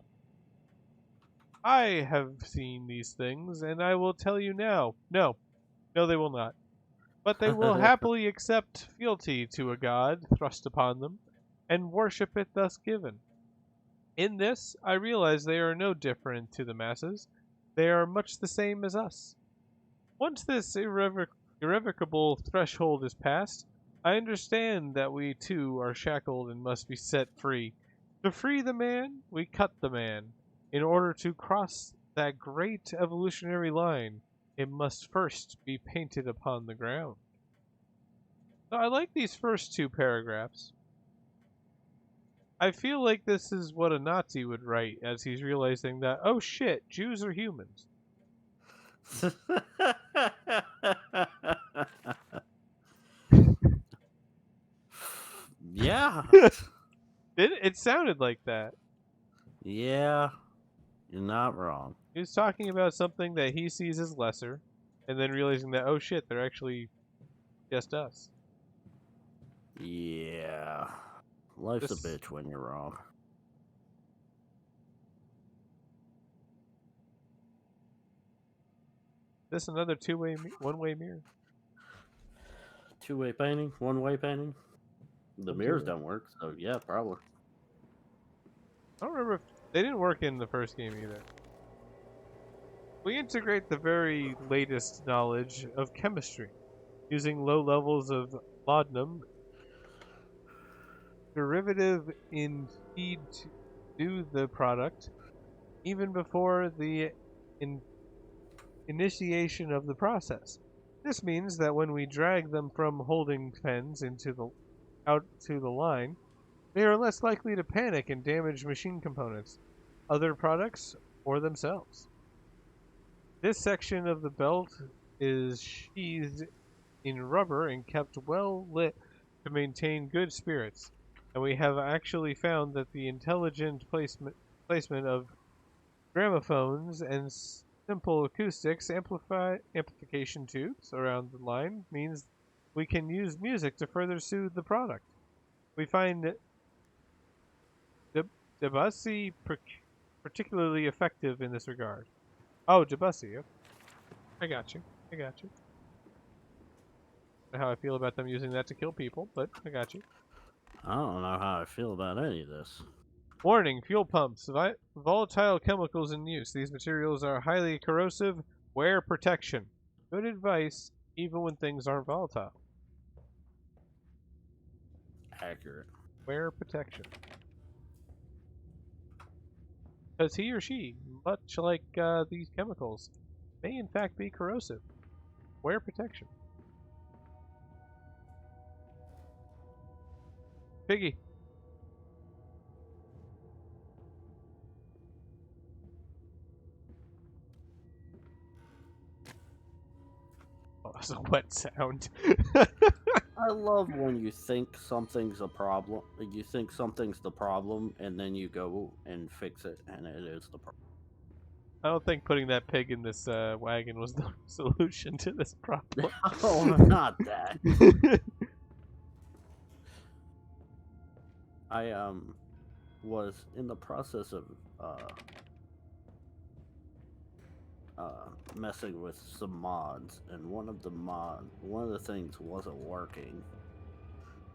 I have seen these things, and I will tell you now. No, they will not. But they will happily accept fealty to a god thrust upon them, and worship it thus given. In this, I realize they are no different to the masses. They are much the same as us. Once this irrevocable threshold is passed, I understand that we too are shackled and must be set free. To free the man, we cut the man. In order to cross that great evolutionary line, it must first be painted upon the ground. So I like these first two paragraphs. I feel like this is what a Nazi would write as he's realizing that, oh shit, Jews are humans. Yeah. It sounded like that. Yeah. You're not wrong. He was talking about something that he sees as lesser, and then realizing that, oh shit, they're actually just us. Yeah. Life's This- a bitch when you're wrong. This another one-way mirror. Two-way painting, one-way painting. The One mirrors two-way. don't work, so yeah, probably. I don't remember if they didn't work in the first game either. We integrate the very latest knowledge of chemistry, using low levels of laudanum derivative in feed to do the product, even before the initiation of the process. This means that when we drag them from holding pens out to the line, they are less likely to panic and damage machine components, other products, or themselves. This section of the belt is sheathed in rubber and kept well lit to maintain good spirits, and we have actually found that the intelligent placement of gramophones and simple acoustics amplification tubes around the line means we can use music to further soothe the product. We find Debussy particularly effective in this regard. Oh, Debussy. Okay. I got you. I got you. I don't know how I feel about them using that to kill people, but I got you. I don't know how I feel about any of this. Warning, fuel pumps. Volatile chemicals in use. These materials are highly corrosive. Wear protection. Good advice, even when things aren't volatile. Accurate. Wear protection. Because he or she, much like these chemicals, may in fact be corrosive. Wear protection. Piggy. Oh, that's a wet sound. I love when you think something's a problem. You think something's the problem, and then you go and fix it, and it is the problem. I don't think putting that pig in this wagon was the solution to this problem. Oh, not that. I was in the process of messing with some mods, and one of the things wasn't working,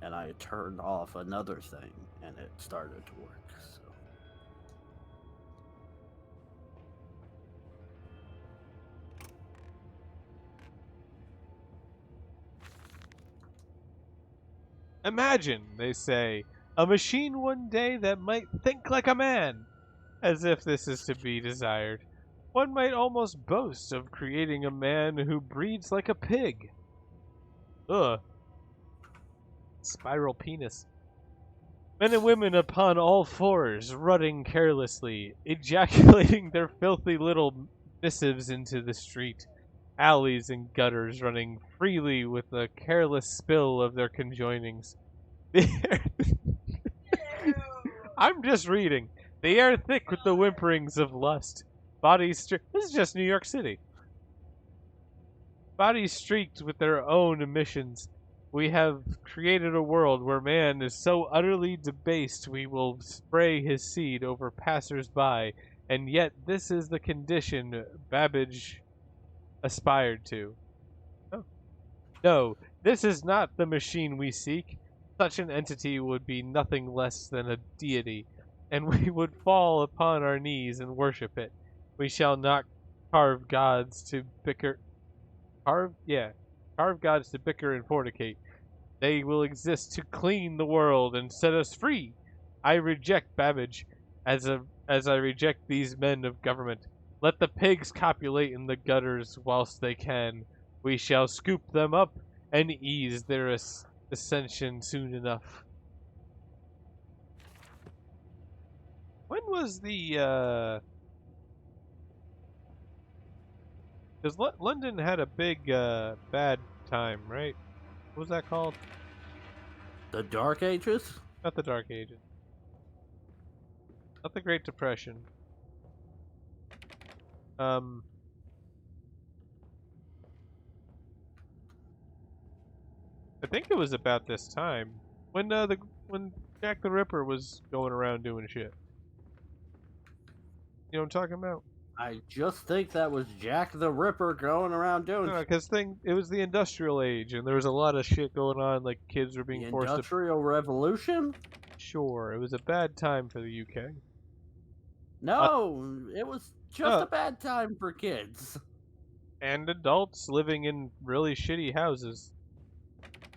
and I turned off another thing, and it started to work. So Imagine, they say, a machine one day that might think like a man, as if this is to be desired. One might almost boast of creating a man who breeds like a pig. Ugh. Spiral penis. Men and women upon all fours, rutting carelessly, ejaculating their filthy little missives into the street. Alleys and gutters running freely with a careless spill of their conjoinings. I'm just reading. The air thick with the whimperings of lust. This is just New York City. Bodies streaked with their own emissions. We have created a world where man is so utterly debased we will spray his seed over passers-by, and yet this is the condition Babbage aspired to. Oh. No, this is not the machine we seek. Such an entity would be nothing less than a deity, and we would fall upon our knees and worship it. We shall not carve gods to bicker. Carve gods to bicker and fornicate. They will exist to clean the world and set us free. I reject Babbage, as I reject these men of government. Let the pigs copulate in the gutters whilst they can. We shall scoop them up and ease their ascension soon enough. When was the because London had a big bad time, right? What was that called? the Dark Ages. Not the Dark Ages. Not the Great Depression. I think it was about this time. When Jack the Ripper was going around doing shit. You know what I'm talking about? I just think that was Jack the Ripper going around doing No, because it was the industrial age, and there was a lot of shit going on. Like kids were the being forced to. Industrial Revolution. Sure, it was a bad time for the UK. No, it was just Uh, a bad time for kids. and adults living in really shitty houses.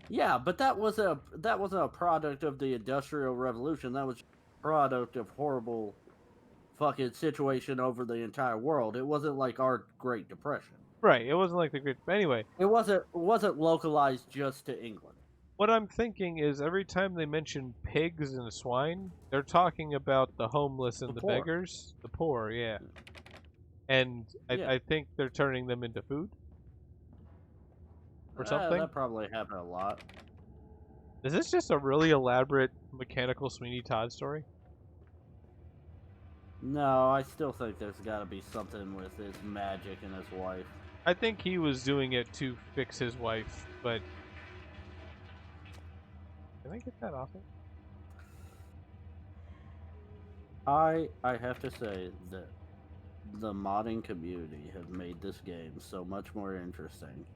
Yeah, but that wasn't a product of the Industrial Revolution. That was a product of horrible fucking situation over the entire world. It wasn't like our Great Depression. Right, it wasn't like the Great. Anyway, It wasn't localized just to England. what I'm thinking is every time they mention pigs and swine, they're talking about the homeless and The the poor. beggars, the poor, yeah. And Yeah. I think they're turning them into food or something. That probably happened a lot. Is this just a really elaborate mechanical Sweeney Todd story? No, I still think there's got to be something with his magic and his wife. I think he was doing it to fix his wife, but can I get that off it? I have to say that the modding community have made this game so much more interesting.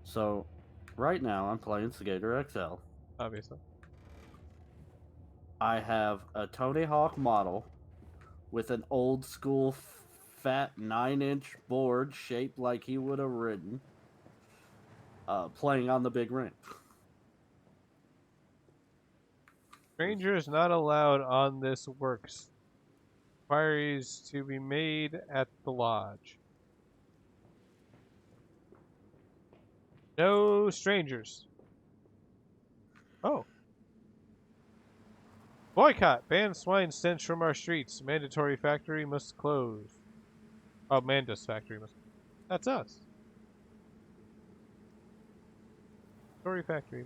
So, right now I'm playing Skater XL. Obviously. I have a Tony Hawk model with an old school fat 9-inch board shaped like he would have ridden, playing on the big ring. Strangers not allowed on this works. Inquiries to be made at the lodge. No strangers. Oh. Boycott! Ban swine stench from our streets. Mandatory factory must close. Oh, Manda's factory must. That's us. Mandatory factory.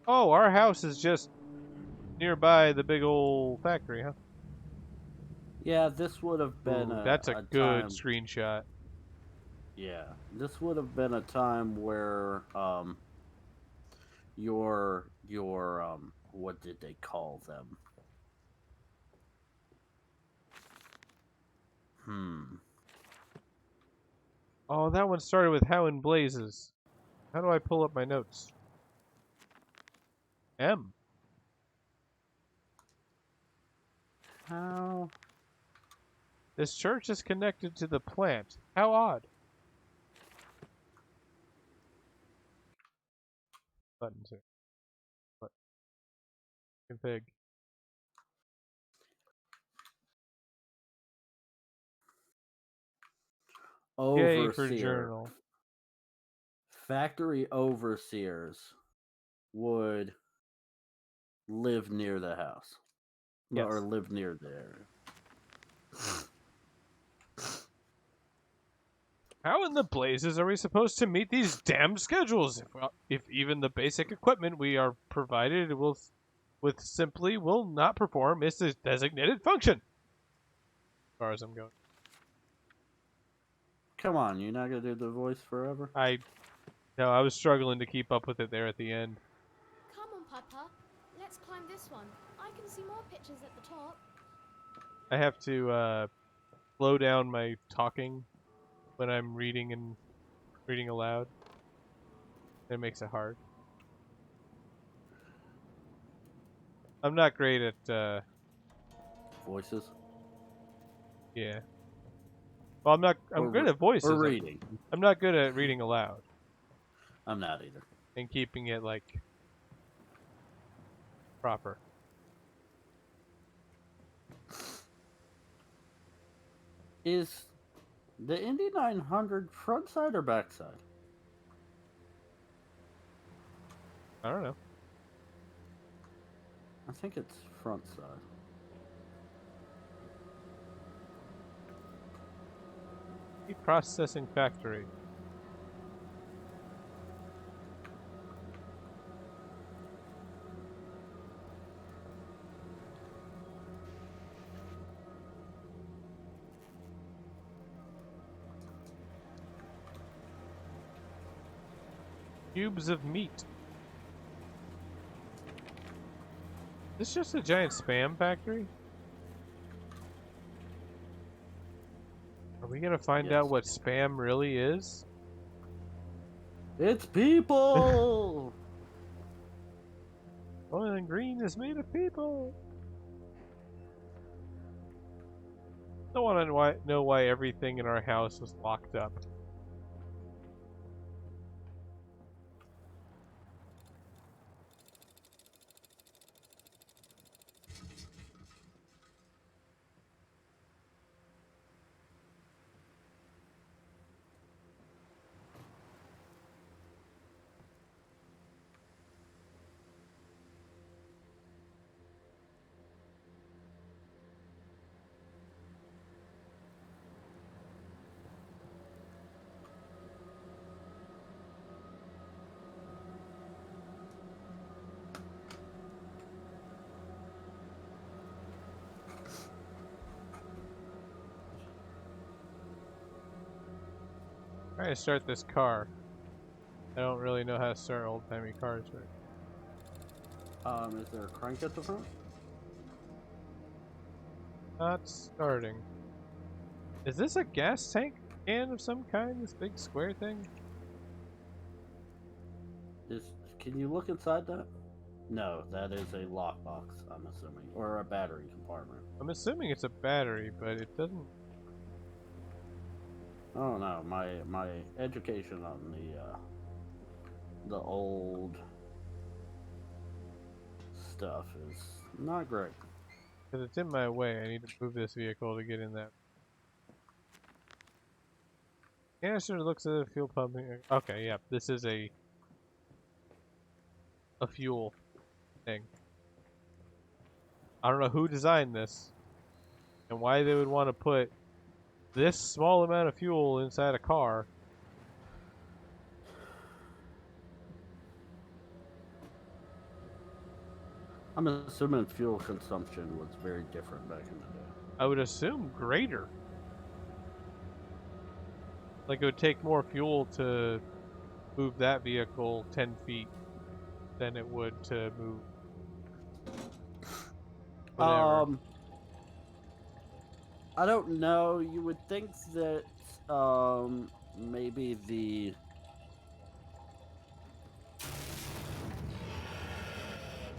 Oh, our house is just nearby the big old factory, huh? Yeah, this would have been Ooh, that's a good time. screenshot. Yeah, this would have been a time where your what did they call them? Oh, that one started with how in blazes. How do I pull up my notes? M. How? This church is connected to the plant. How odd. Buttons here. What? Config. Yay for Overseer. journal. Factory overseers would live near the house. Yes. Or live near there. How in the blazes are we supposed to meet these damn schedules if even the basic equipment we are provided with simply will not perform its designated function? As far as I'm going. Come on, you're not gonna do the voice forever? No, I was struggling to keep up with it there at the end. Come on, Papa. Let's climb this one. I can see more pictures at the top. I have to slow down my talking when I'm reading aloud. It makes it hard. I'm not great at Voices? yeah. Well, I'm good at voices. Or reading. I'm not good at reading aloud I'm not either. and keeping it like proper. Is the Indy 900 front side or back side? I don't know. I think it's front side. Meat processing factory. Cubes of meat. Is this just a giant spam factory? Are we gonna find out Yes. what spam really is? It's people. Oil and green is made of people. I don't want to know why everything in our house was locked up. Trying to start this car. I don't really know how to start old-timey cars right. Is there a crank at the front? Not starting. Is this a gas tank can of some kind? This big square thing? Can you look inside that? No, that is a lockbox, I'm assuming, or a battery compartment. I'm assuming it's a battery, but it doesn't. I don't know. My education on the old stuff is not great. Because it's in my way. I need to move this vehicle to get in that. Canister looks at the fuel pumping. Okay, yeah, this is a fuel thing. I don't know who designed this and why they would want to put this small amount of fuel inside a car. I'm assuming fuel consumption was very different back in the day. I would assume greater. Like it would take more fuel to move that vehicle 10 feet than it would to move whatever. I don't know. You would think that maybe the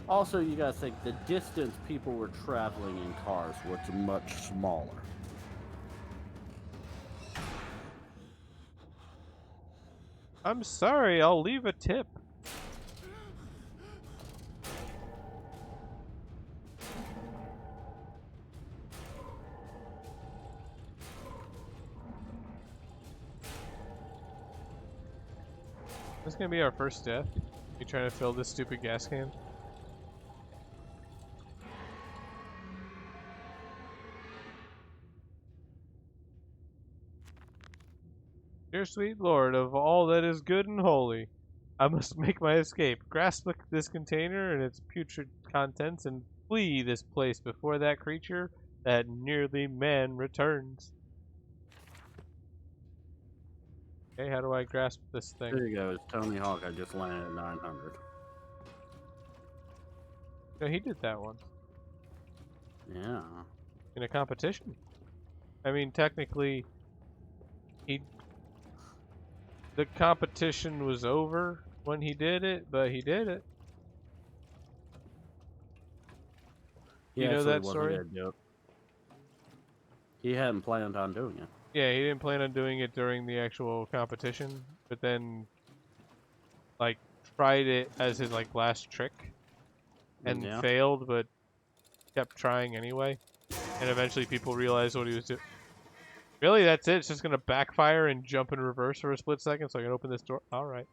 also you gotta think the distance people were traveling in cars was much smaller. I'm sorry, I'll leave a tip. This is gonna be our first death. You trying to fill this stupid gas can? Dear sweet Lord, of all that is good and holy, I must make my escape. Grasp this container and its putrid contents and flee this place before that creature, that nearly man, returns. Okay, how do I grasp this thing? There you go. It's Tony Hawk. I just landed at 900. No, he did that once. Yeah. In a competition. I mean, technically, the competition was over when he did it, but he did it. He You know actually that wasn't story? gonna do it. He hadn't planned on doing it. Yeah, he didn't plan on doing it during the actual competition, but then, like, tried it as his, like, last trick, and Yeah. failed, but kept trying anyway. And eventually people realized what he was doing. Really, that's it? It's just gonna backfire and jump in reverse for a split second so I can open this door? Alright.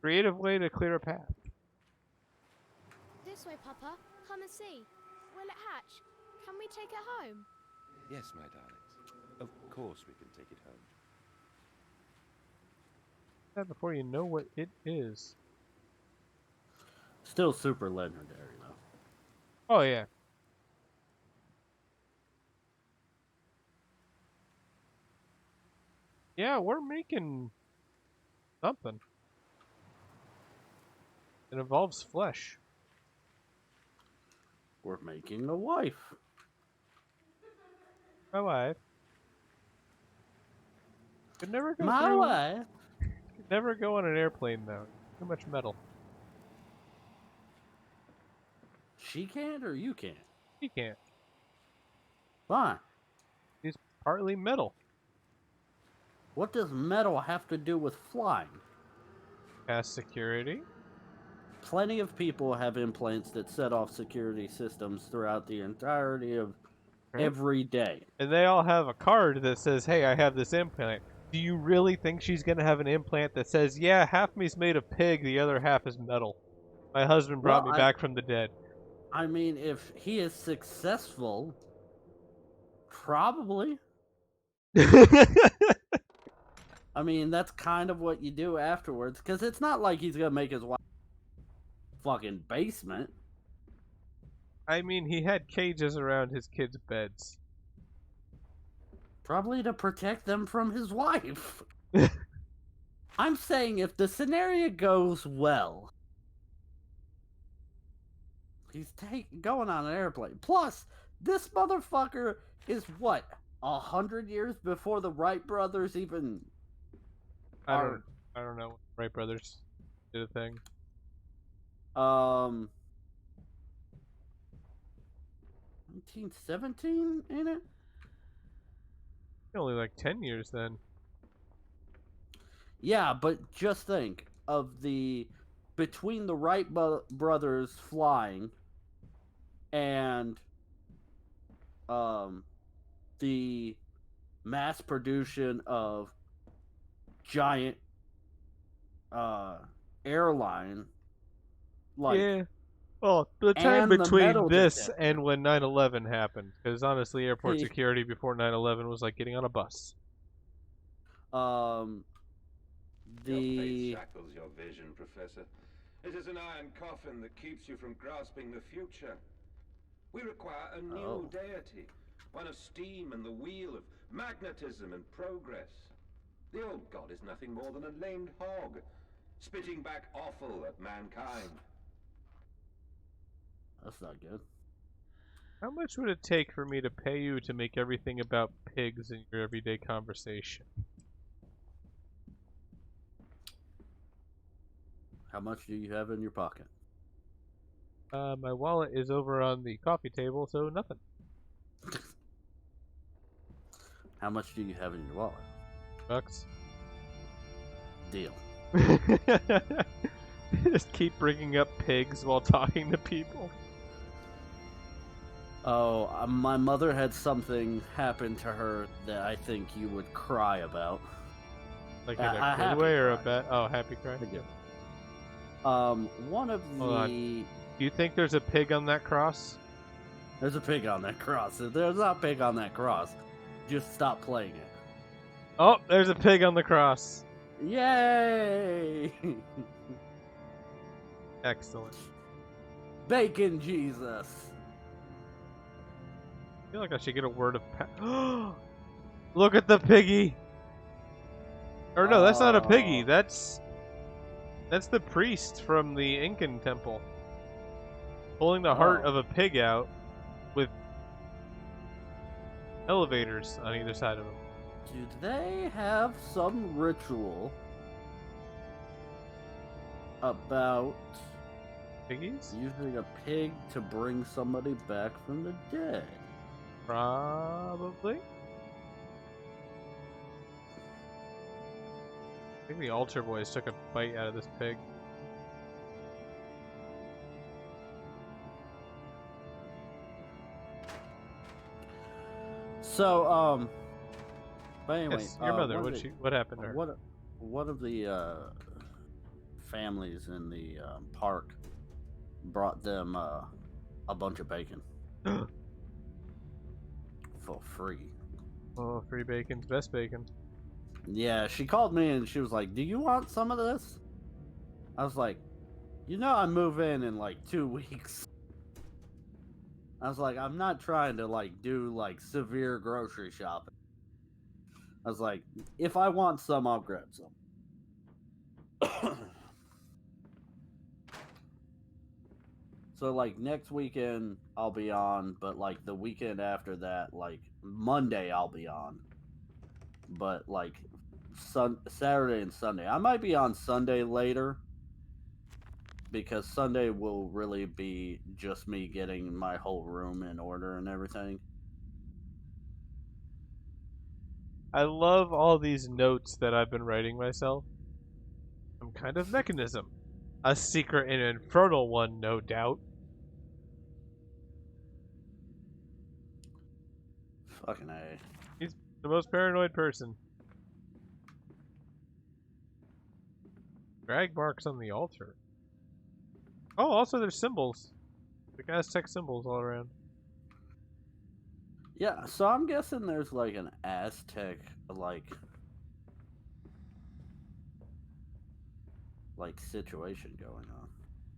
Creative way to clear a path. This way, Papa. Come and see. Will it hatch? Can we take it home? Yes, my darlings. Of course we can take it home. That before you know what it is. Still super legendary though. Oh, yeah. Yeah, we're making something. It involves flesh. We're making a wife. My wife. Could never go My through. wife. Could never go on an airplane though. Too much metal. She can't or you can't? He can't. Fine. He's partly metal. What does metal have to do with flying? Past security. Plenty of people have implants that set off security systems throughout the entirety of every day. And they all have a card that says, hey, I have this implant. Do you really think she's going to have an implant that says, yeah, half me's made of pig, the other half is metal? My husband brought me back from the dead. I mean, if he is successful, probably. I mean, that's kind of what you do afterwards, because it's not like he's going to make his wife fucking basement. I mean, he had cages around his kids' beds. Probably to protect them from his wife. I'm saying if the scenario goes well, he's going on an airplane. Plus, this motherfucker is what, 100 years before the Wright brothers even. I don't know. Wright brothers did a thing. 1917, ain't it? Only like 10 years then. Yeah, but just think of between the Wright brothers flying and the mass production of giant airline, like, yeah. Well, the time and between this detector. and when 9/11 happened, because honestly, airport security before 9/11 was like getting on a bus. Your faith shackles your vision, Professor. It is an iron coffin that keeps you from grasping the future. We require a new deity, one of steam and the wheel, of magnetism and progress. The old god is nothing more than a lamed hog, spitting back offal at mankind. That's not good. How much would it take for me to pay you to make everything about pigs in your everyday conversation? How much do you have in your pocket? My wallet is over on the coffee table, so nothing. How much do you have in your wallet? Bucks. Deal. Just keep bringing up pigs while talking to people. Oh, my mother had something happen to her that I think you would cry about. Like in a good way or a bad? Oh, happy cry. One of the. Do you think there's a pig on that cross? There's a pig on that cross. If there's not a pig on that cross, just stop playing it. Oh, there's a pig on the cross. Yay! Excellent. Bacon Jesus. I feel like I should get a word of Look at the piggy. Or no, that's not a piggy. That's the priest from the Incan temple. Pulling the heart of a pig out with elevators on either side of him. Do they have some ritual about piggies using a pig to bring somebody back from the dead? Probably. I think the altar boys took a bite out of this pig. So, but anyway, yes, your mother. What happened to her? One of the families in the park brought them a bunch of bacon for free. Oh, free bacon's best bacon. Yeah, she called me and she was like, "Do you want some of this?" I was like, I move in like 2 weeks. I was like, I'm not trying to like do like severe grocery shopping. I was like, if I want some, I'll grab some. So like next weekend I'll be on, but like the weekend after that, like Monday I'll be on. But like Saturday and Sunday. I might be on Sunday later because Sunday will really be just me getting my whole room in order and everything. I love all these notes that I've been writing myself. Some kind of mechanism. A secret and infernal one, no doubt. Fucking A. He's the most paranoid person. Drag marks on the altar. Oh, also there's symbols. The Aztec symbols all around. Yeah, so I'm guessing there's like an Aztec like situation going on.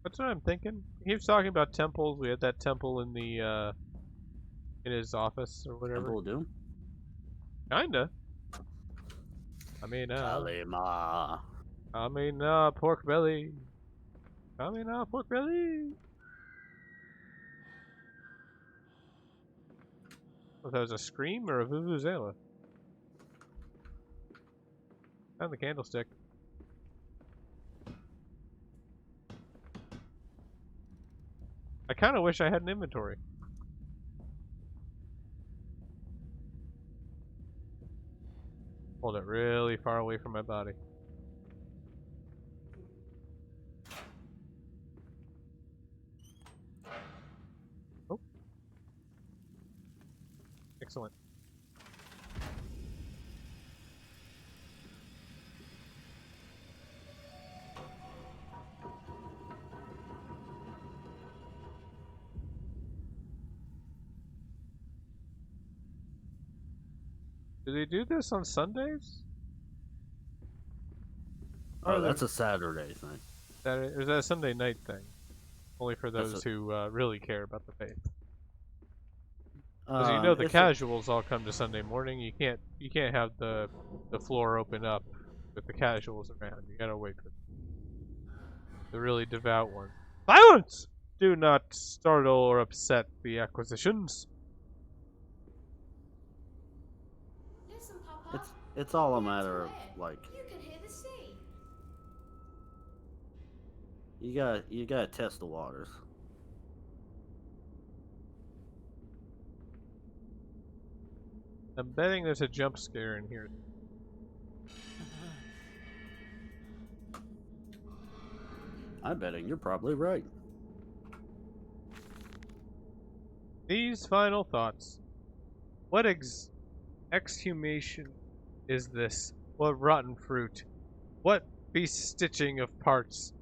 That's what I'm thinking. He was talking about temples. We had that temple in the in his office or whatever. Temple of Doom? Kinda. Kalima. Pork belly. Pork belly. Oh, that was a scream or a vuvuzela? Found the candlestick. I kind of wish I had an inventory. Hold it really far away from my body. Oh. Excellent. Do they do this on Sundays? Oh, that's a Saturday thing. Or is that a Sunday night thing? Only for That's those who really care about the faith. Because the it's casuals all come to Sunday morning. You can't have the floor open up with the casuals around. You gotta wait for the really devout ones. Silence! Do not startle or upset the acquisitions. Listen, Papa. it's all a Get matter to of it. like You can hear the sea. you gotta test the waters. I'm betting there's a jump scare in here. I'm betting you're probably right. These final thoughts. What exhumation is this? What rotten fruit? What bestitching of parts?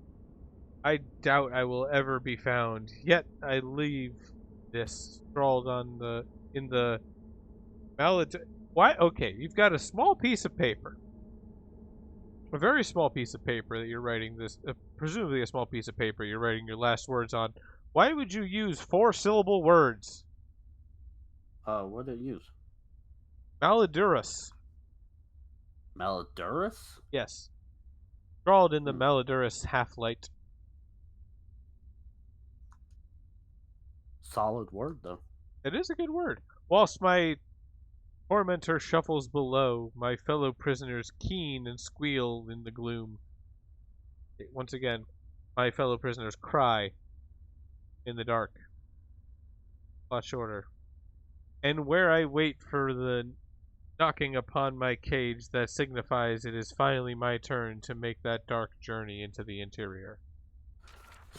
I doubt I will ever be found. Yet I leave this scrawled on in the mallet. Why? Okay, you've got a small piece of paper, a very small piece of paper that you're writing this, presumably a small piece of paper you're writing your last words on. Why would you use 4-syllable words? What did it use? Maledurus. Maledurus? Yes. Scrawled in the Maledurus half-light. Solid word, though. It is a good word. Whilst my tormentor shuffles below, my fellow prisoners keen and squeal in the gloom. Once again, my fellow prisoners cry in the dark. A lot shorter. And where I wait for the knocking upon my cage that signifies it is finally my turn to make that dark journey into the interior.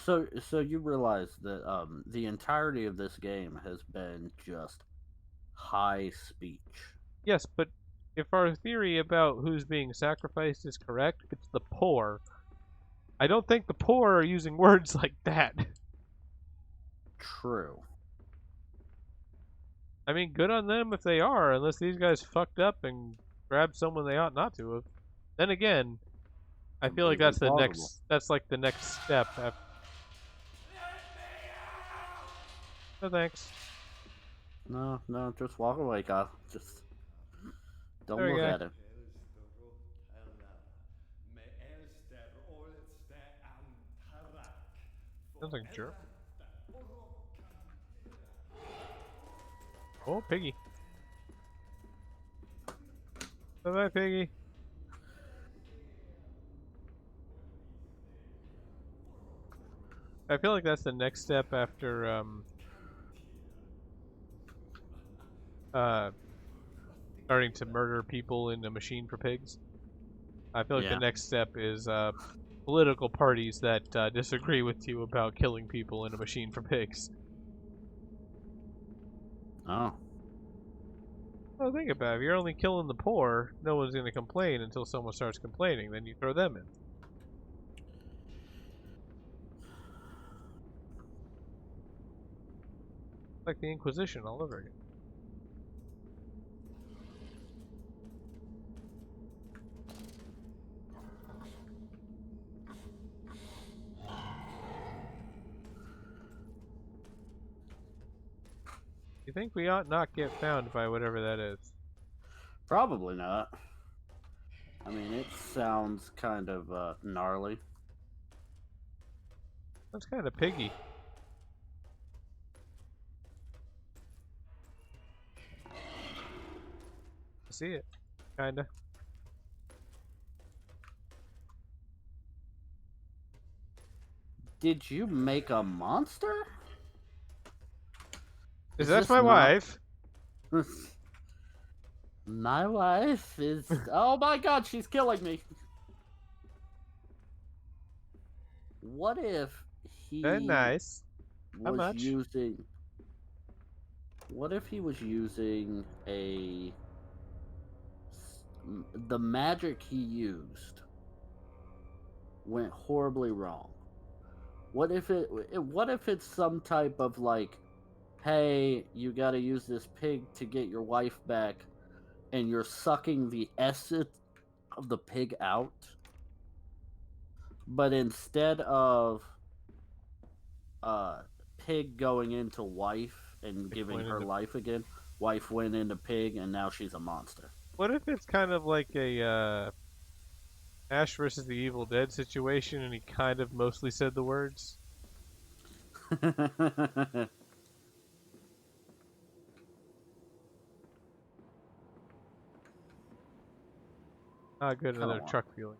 So you realize that the entirety of this game has been just high speech. Yes, but if our theory about who's being sacrificed is correct, it's the poor. I don't think the poor are using words like that. True. I mean, good on them if they are, unless these guys fucked up and grabbed someone they ought not to have. Then again, I feel like that's the Completely next. That's like the next step. No thanks. No, just walk away, Kyle. Just don't There we look go. at it. Sounds like German. Oh, piggy. Bye-bye, piggy. I feel like that's the next step after uh starting to murder people in a machine for pigs. I feel like the Yeah. next step is political parties that disagree with you about killing people in a machine for pigs. Oh. Well, think about it. If you're only killing the poor, no one's going to complain until someone starts complaining. Then you throw them in. Like the Inquisition all over again. You think we ought not get found by whatever that is? Probably not. I mean, it sounds kind of gnarly. That's kind of piggy. I see it. Kinda. Did you make a monster? Is Is that this my not? wife? My wife is. Oh my god, she's killing me. What if Very he nice. How was much? using. What if he was using a. The magic he used went horribly wrong? What if what if it's some type of like, hey, you got to use this pig to get your wife back, and you're sucking the essence of the pig out, but instead of uh pig going into wife and Like giving went her into. life again, wife went into pig and now she's a monster. What if it's kind of like a Ash versus the Evil Dead situation, and he kind of mostly said the words? Ah, good, kind of another want truck feeling.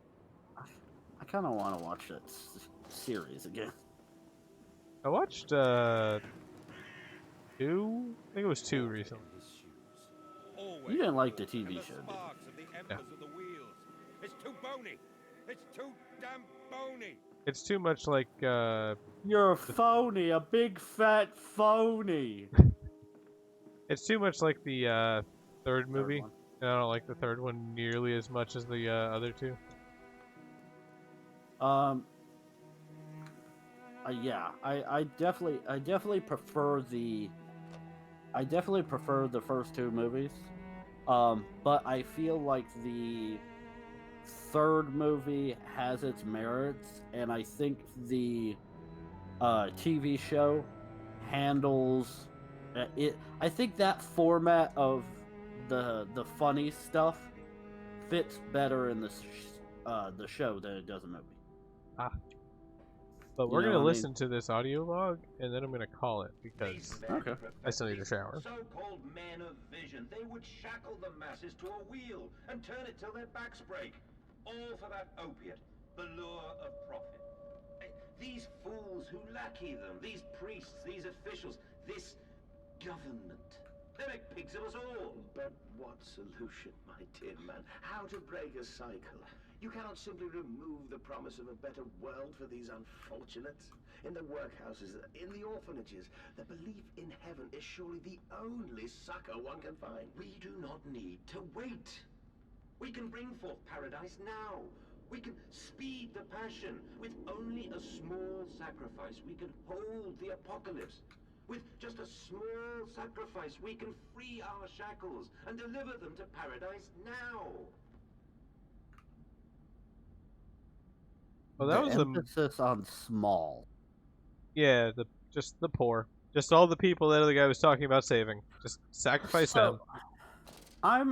I kind of want to watch that series again. I watched two. I think it was two recently. Always You didn't like the and TV the show, did you? sparks of the embers of the wheels. It's too bony. It's too damn bony. It's too much like You're a phony, a big fat phony. it's too much like the third Third movie. one. And I don't like the third one nearly as much as the other two. Um, yeah, I definitely prefer the first two movies. But I feel like the third movie has its merits, and I think the TV show handles it. I think that format of the funny stuff fits better in the show than it does a movie. Ah. But we're You know gonna what I mean? listen to this audio log, and then I'm gonna call it because Okay. I still need a shower. So-called men of vision, they would shackle the masses to a wheel and turn it till their backs break. All for that opiate, the lure of profit. These fools who lackey them, these priests, these officials, this government. They make pigs of us all. But what solution, my dear man? How to break a cycle? You cannot simply remove the promise of a better world for these unfortunates. In the workhouses, in the orphanages, the belief in heaven is surely the only succor one can find. We do not need to wait. We can bring forth paradise now. We can speed the passion. With only a small sacrifice, we can hold the apocalypse. With just a small sacrifice, we can free our shackles and deliver them to paradise now. Well, The that was emphasis on small. yeah, just the poor, just all the people that other guy was talking about saving. Just sacrifice them. So I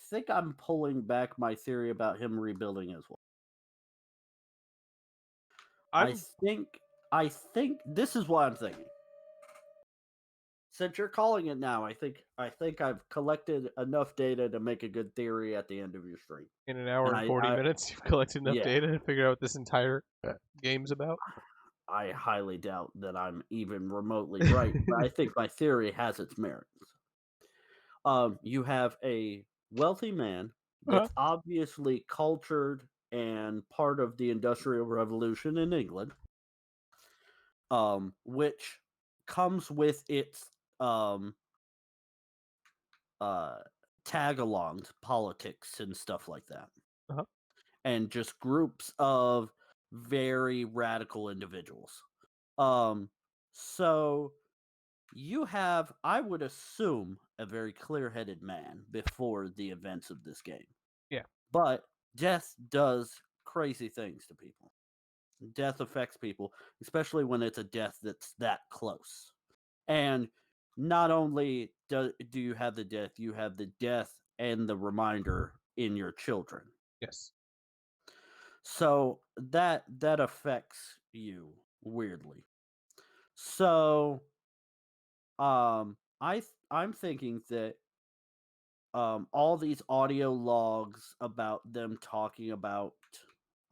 think I'm pulling back my theory about him rebuilding as well. I'm I think this is what I'm thinking. since you're calling it now, I think I've collected enough data to make a good theory at the end of your stream. In an hour And and 40 minutes, you've collected enough yeah. data to figure out what this entire game's about? I highly doubt that I'm even remotely right, but I think my theory has its merits. You have a wealthy man Uh-huh. that's obviously cultured and part of the Industrial Revolution in England, which comes with its um, uh, tag-alongs, politics, and stuff like that, Uh-huh. and just groups of very radical individuals. So you have, I would assume, a very clear-headed man before the events of this game. Yeah. But death does crazy things to people. Death affects people, especially when it's a death that's that close. And not only do you have the death, you have the death and the reminder in your children. Yes. So that affects you weirdly. So I'm thinking that all these audio logs about them talking about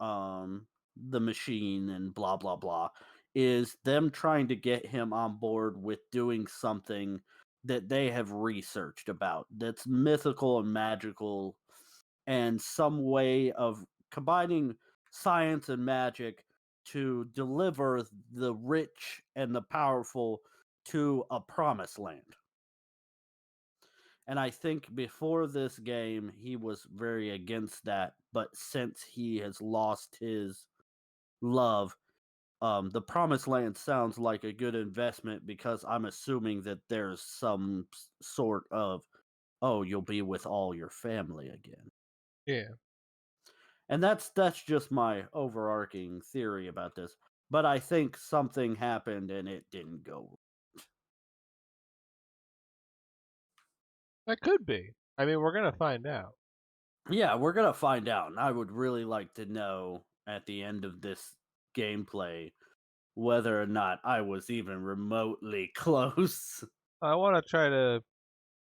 the machine and blah blah blah is them trying to get him on board with doing something that they have researched about that's mythical and magical, and some way of combining science and magic to deliver the rich and the powerful to a promised land. And I think before this game, he was very against that. But since he has lost his love, the Promised Land sounds like a good investment, because I'm assuming that there's some sort of, oh, you'll be with all your family again. Yeah. And that's just my overarching theory about this. But I think something happened and it didn't go. That could be. I mean, we're going to find out. Yeah, we're gonna find out, and I would really like to know at the end of this gameplay whether or not I was even remotely close. I want to try to,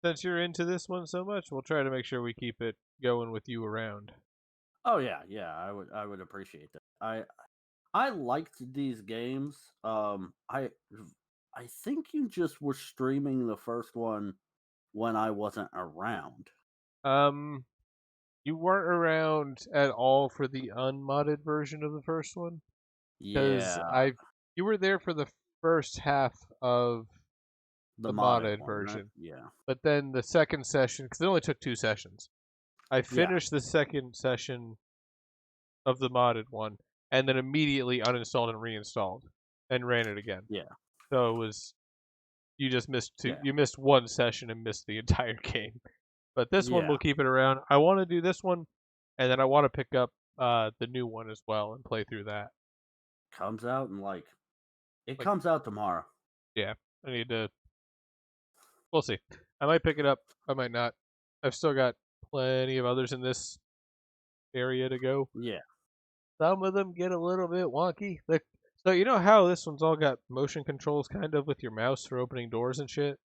since you're into this one so much, we'll try to make sure we keep it going with you around. Oh yeah, I would appreciate that. I liked these games. I think you just were streaming the first one when I wasn't around. You weren't around at all for the unmodded version of the first one, because Yeah, you were there for the first half of the the modded modded one, right? version, Yeah. but then the second session, because it only took 2 sessions, I Yeah. finished the second session of the modded one, and then immediately uninstalled and reinstalled, and ran it again. Yeah. So it was, you just missed Yeah. you missed one session and missed the entire game. But this one Yeah. we'll keep it around. I want to do this one, and then I want to pick up the new one as well and play through that. Comes out in it comes out tomorrow. Yeah, I need to. We'll see. I might pick it up. I might not. I've still got plenty of others in this area to go. Yeah. Some of them get a little bit wonky. Like, so you know how this one's all got motion controls, kind of, with your mouse for opening doors and shit.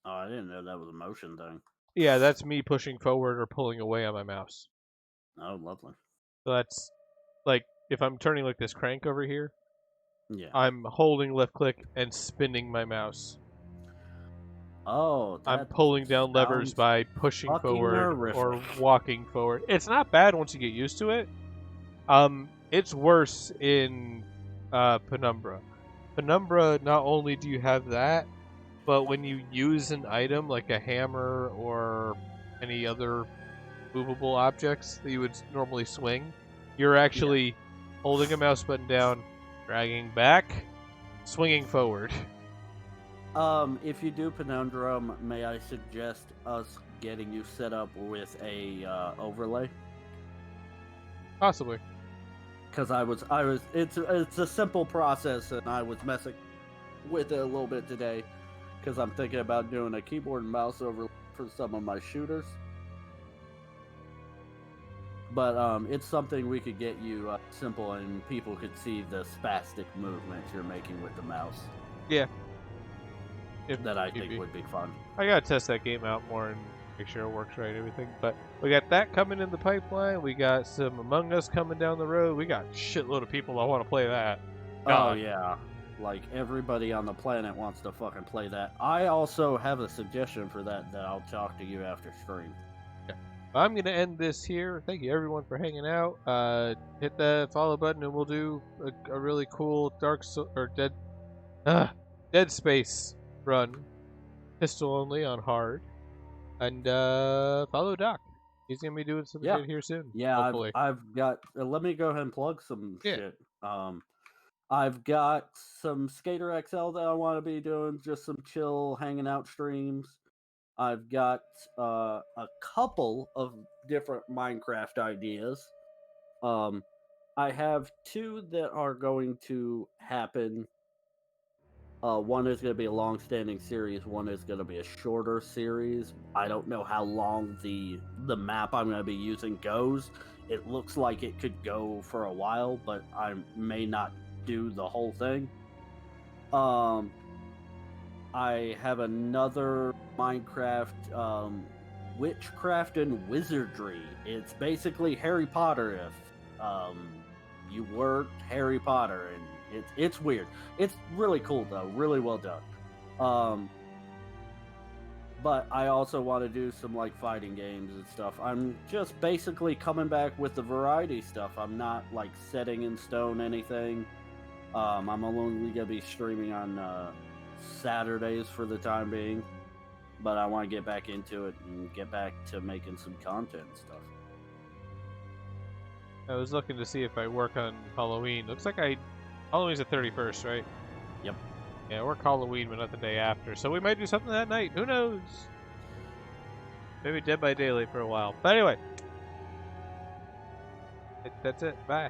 Oh, I didn't know that was a motion thing. Yeah, that's me pushing forward or pulling away on my mouse. Oh, lovely. So that's like if I'm turning like this crank over here, Yeah. I'm holding left click and spinning my mouse. Oh, I'm pulling down levers sounds by pushing fucking forward or horrific. walking forward. It's not bad once you get used to it. It's worse in Penumbra. Penumbra, not only do you have that, but when you use an item like a hammer or any other movable objects that you would normally swing, you're actually holding a mouse button down, dragging back, swinging forward. If you do Penundrum, may I suggest us getting you set up with a overlay? Possibly. Because it's a simple process, and I was messing with it a little bit today, because I'm thinking about doing a keyboard and mouse overlay for some of my shooters. But it's something we could get you simple, and people could see the spastic movements you're making with the mouse. Yeah. if that I need think be. would be fun. I gotta test that game out more and make sure it works right, everything. But we got that coming in the pipeline. We got some Among Us coming down the road. We got a shitload of people that want to play that. Oh God. yeah, like everybody on the planet wants to fucking play that. I also have a suggestion for that I'll talk to you after stream. I'm gonna end this here. Thank you everyone for hanging out. Hit the follow button and we'll do a really cool Dead Space run, pistol only on hard. And follow Doc. He's gonna be doing some Yeah. shit here soon. Yeah, Hopefully. I've got. Let me go ahead and plug some Yeah. shit. I've got some Skater XL that I want to be doing, just some chill hanging out streams. I've got a couple of different Minecraft ideas. I have two that are going to happen. One is going to be a long-standing series. One is going to be a shorter series. I don't know how long the map I'm going to be using goes. It looks like it could go for a while, but I may not do the whole thing. I have another Minecraft witchcraft and wizardry. It's basically Harry Potter if you were Harry Potter, and it's weird. It's really cool though, really well done. But I also want to do some like fighting games and stuff. I'm just basically coming back with the variety stuff. I'm not like setting in stone anything. I'm only gonna be streaming on Saturdays for the time being, but I want to get back into it and get back to making some content and stuff. I was looking to see if I work on Halloween. Looks like Halloween's the 31st, right? Yep. Yeah, I work Halloween, but not the day after. So we might do something that night. Who knows? Maybe Dead by Daylight for a while. But anyway, that's it. Bye.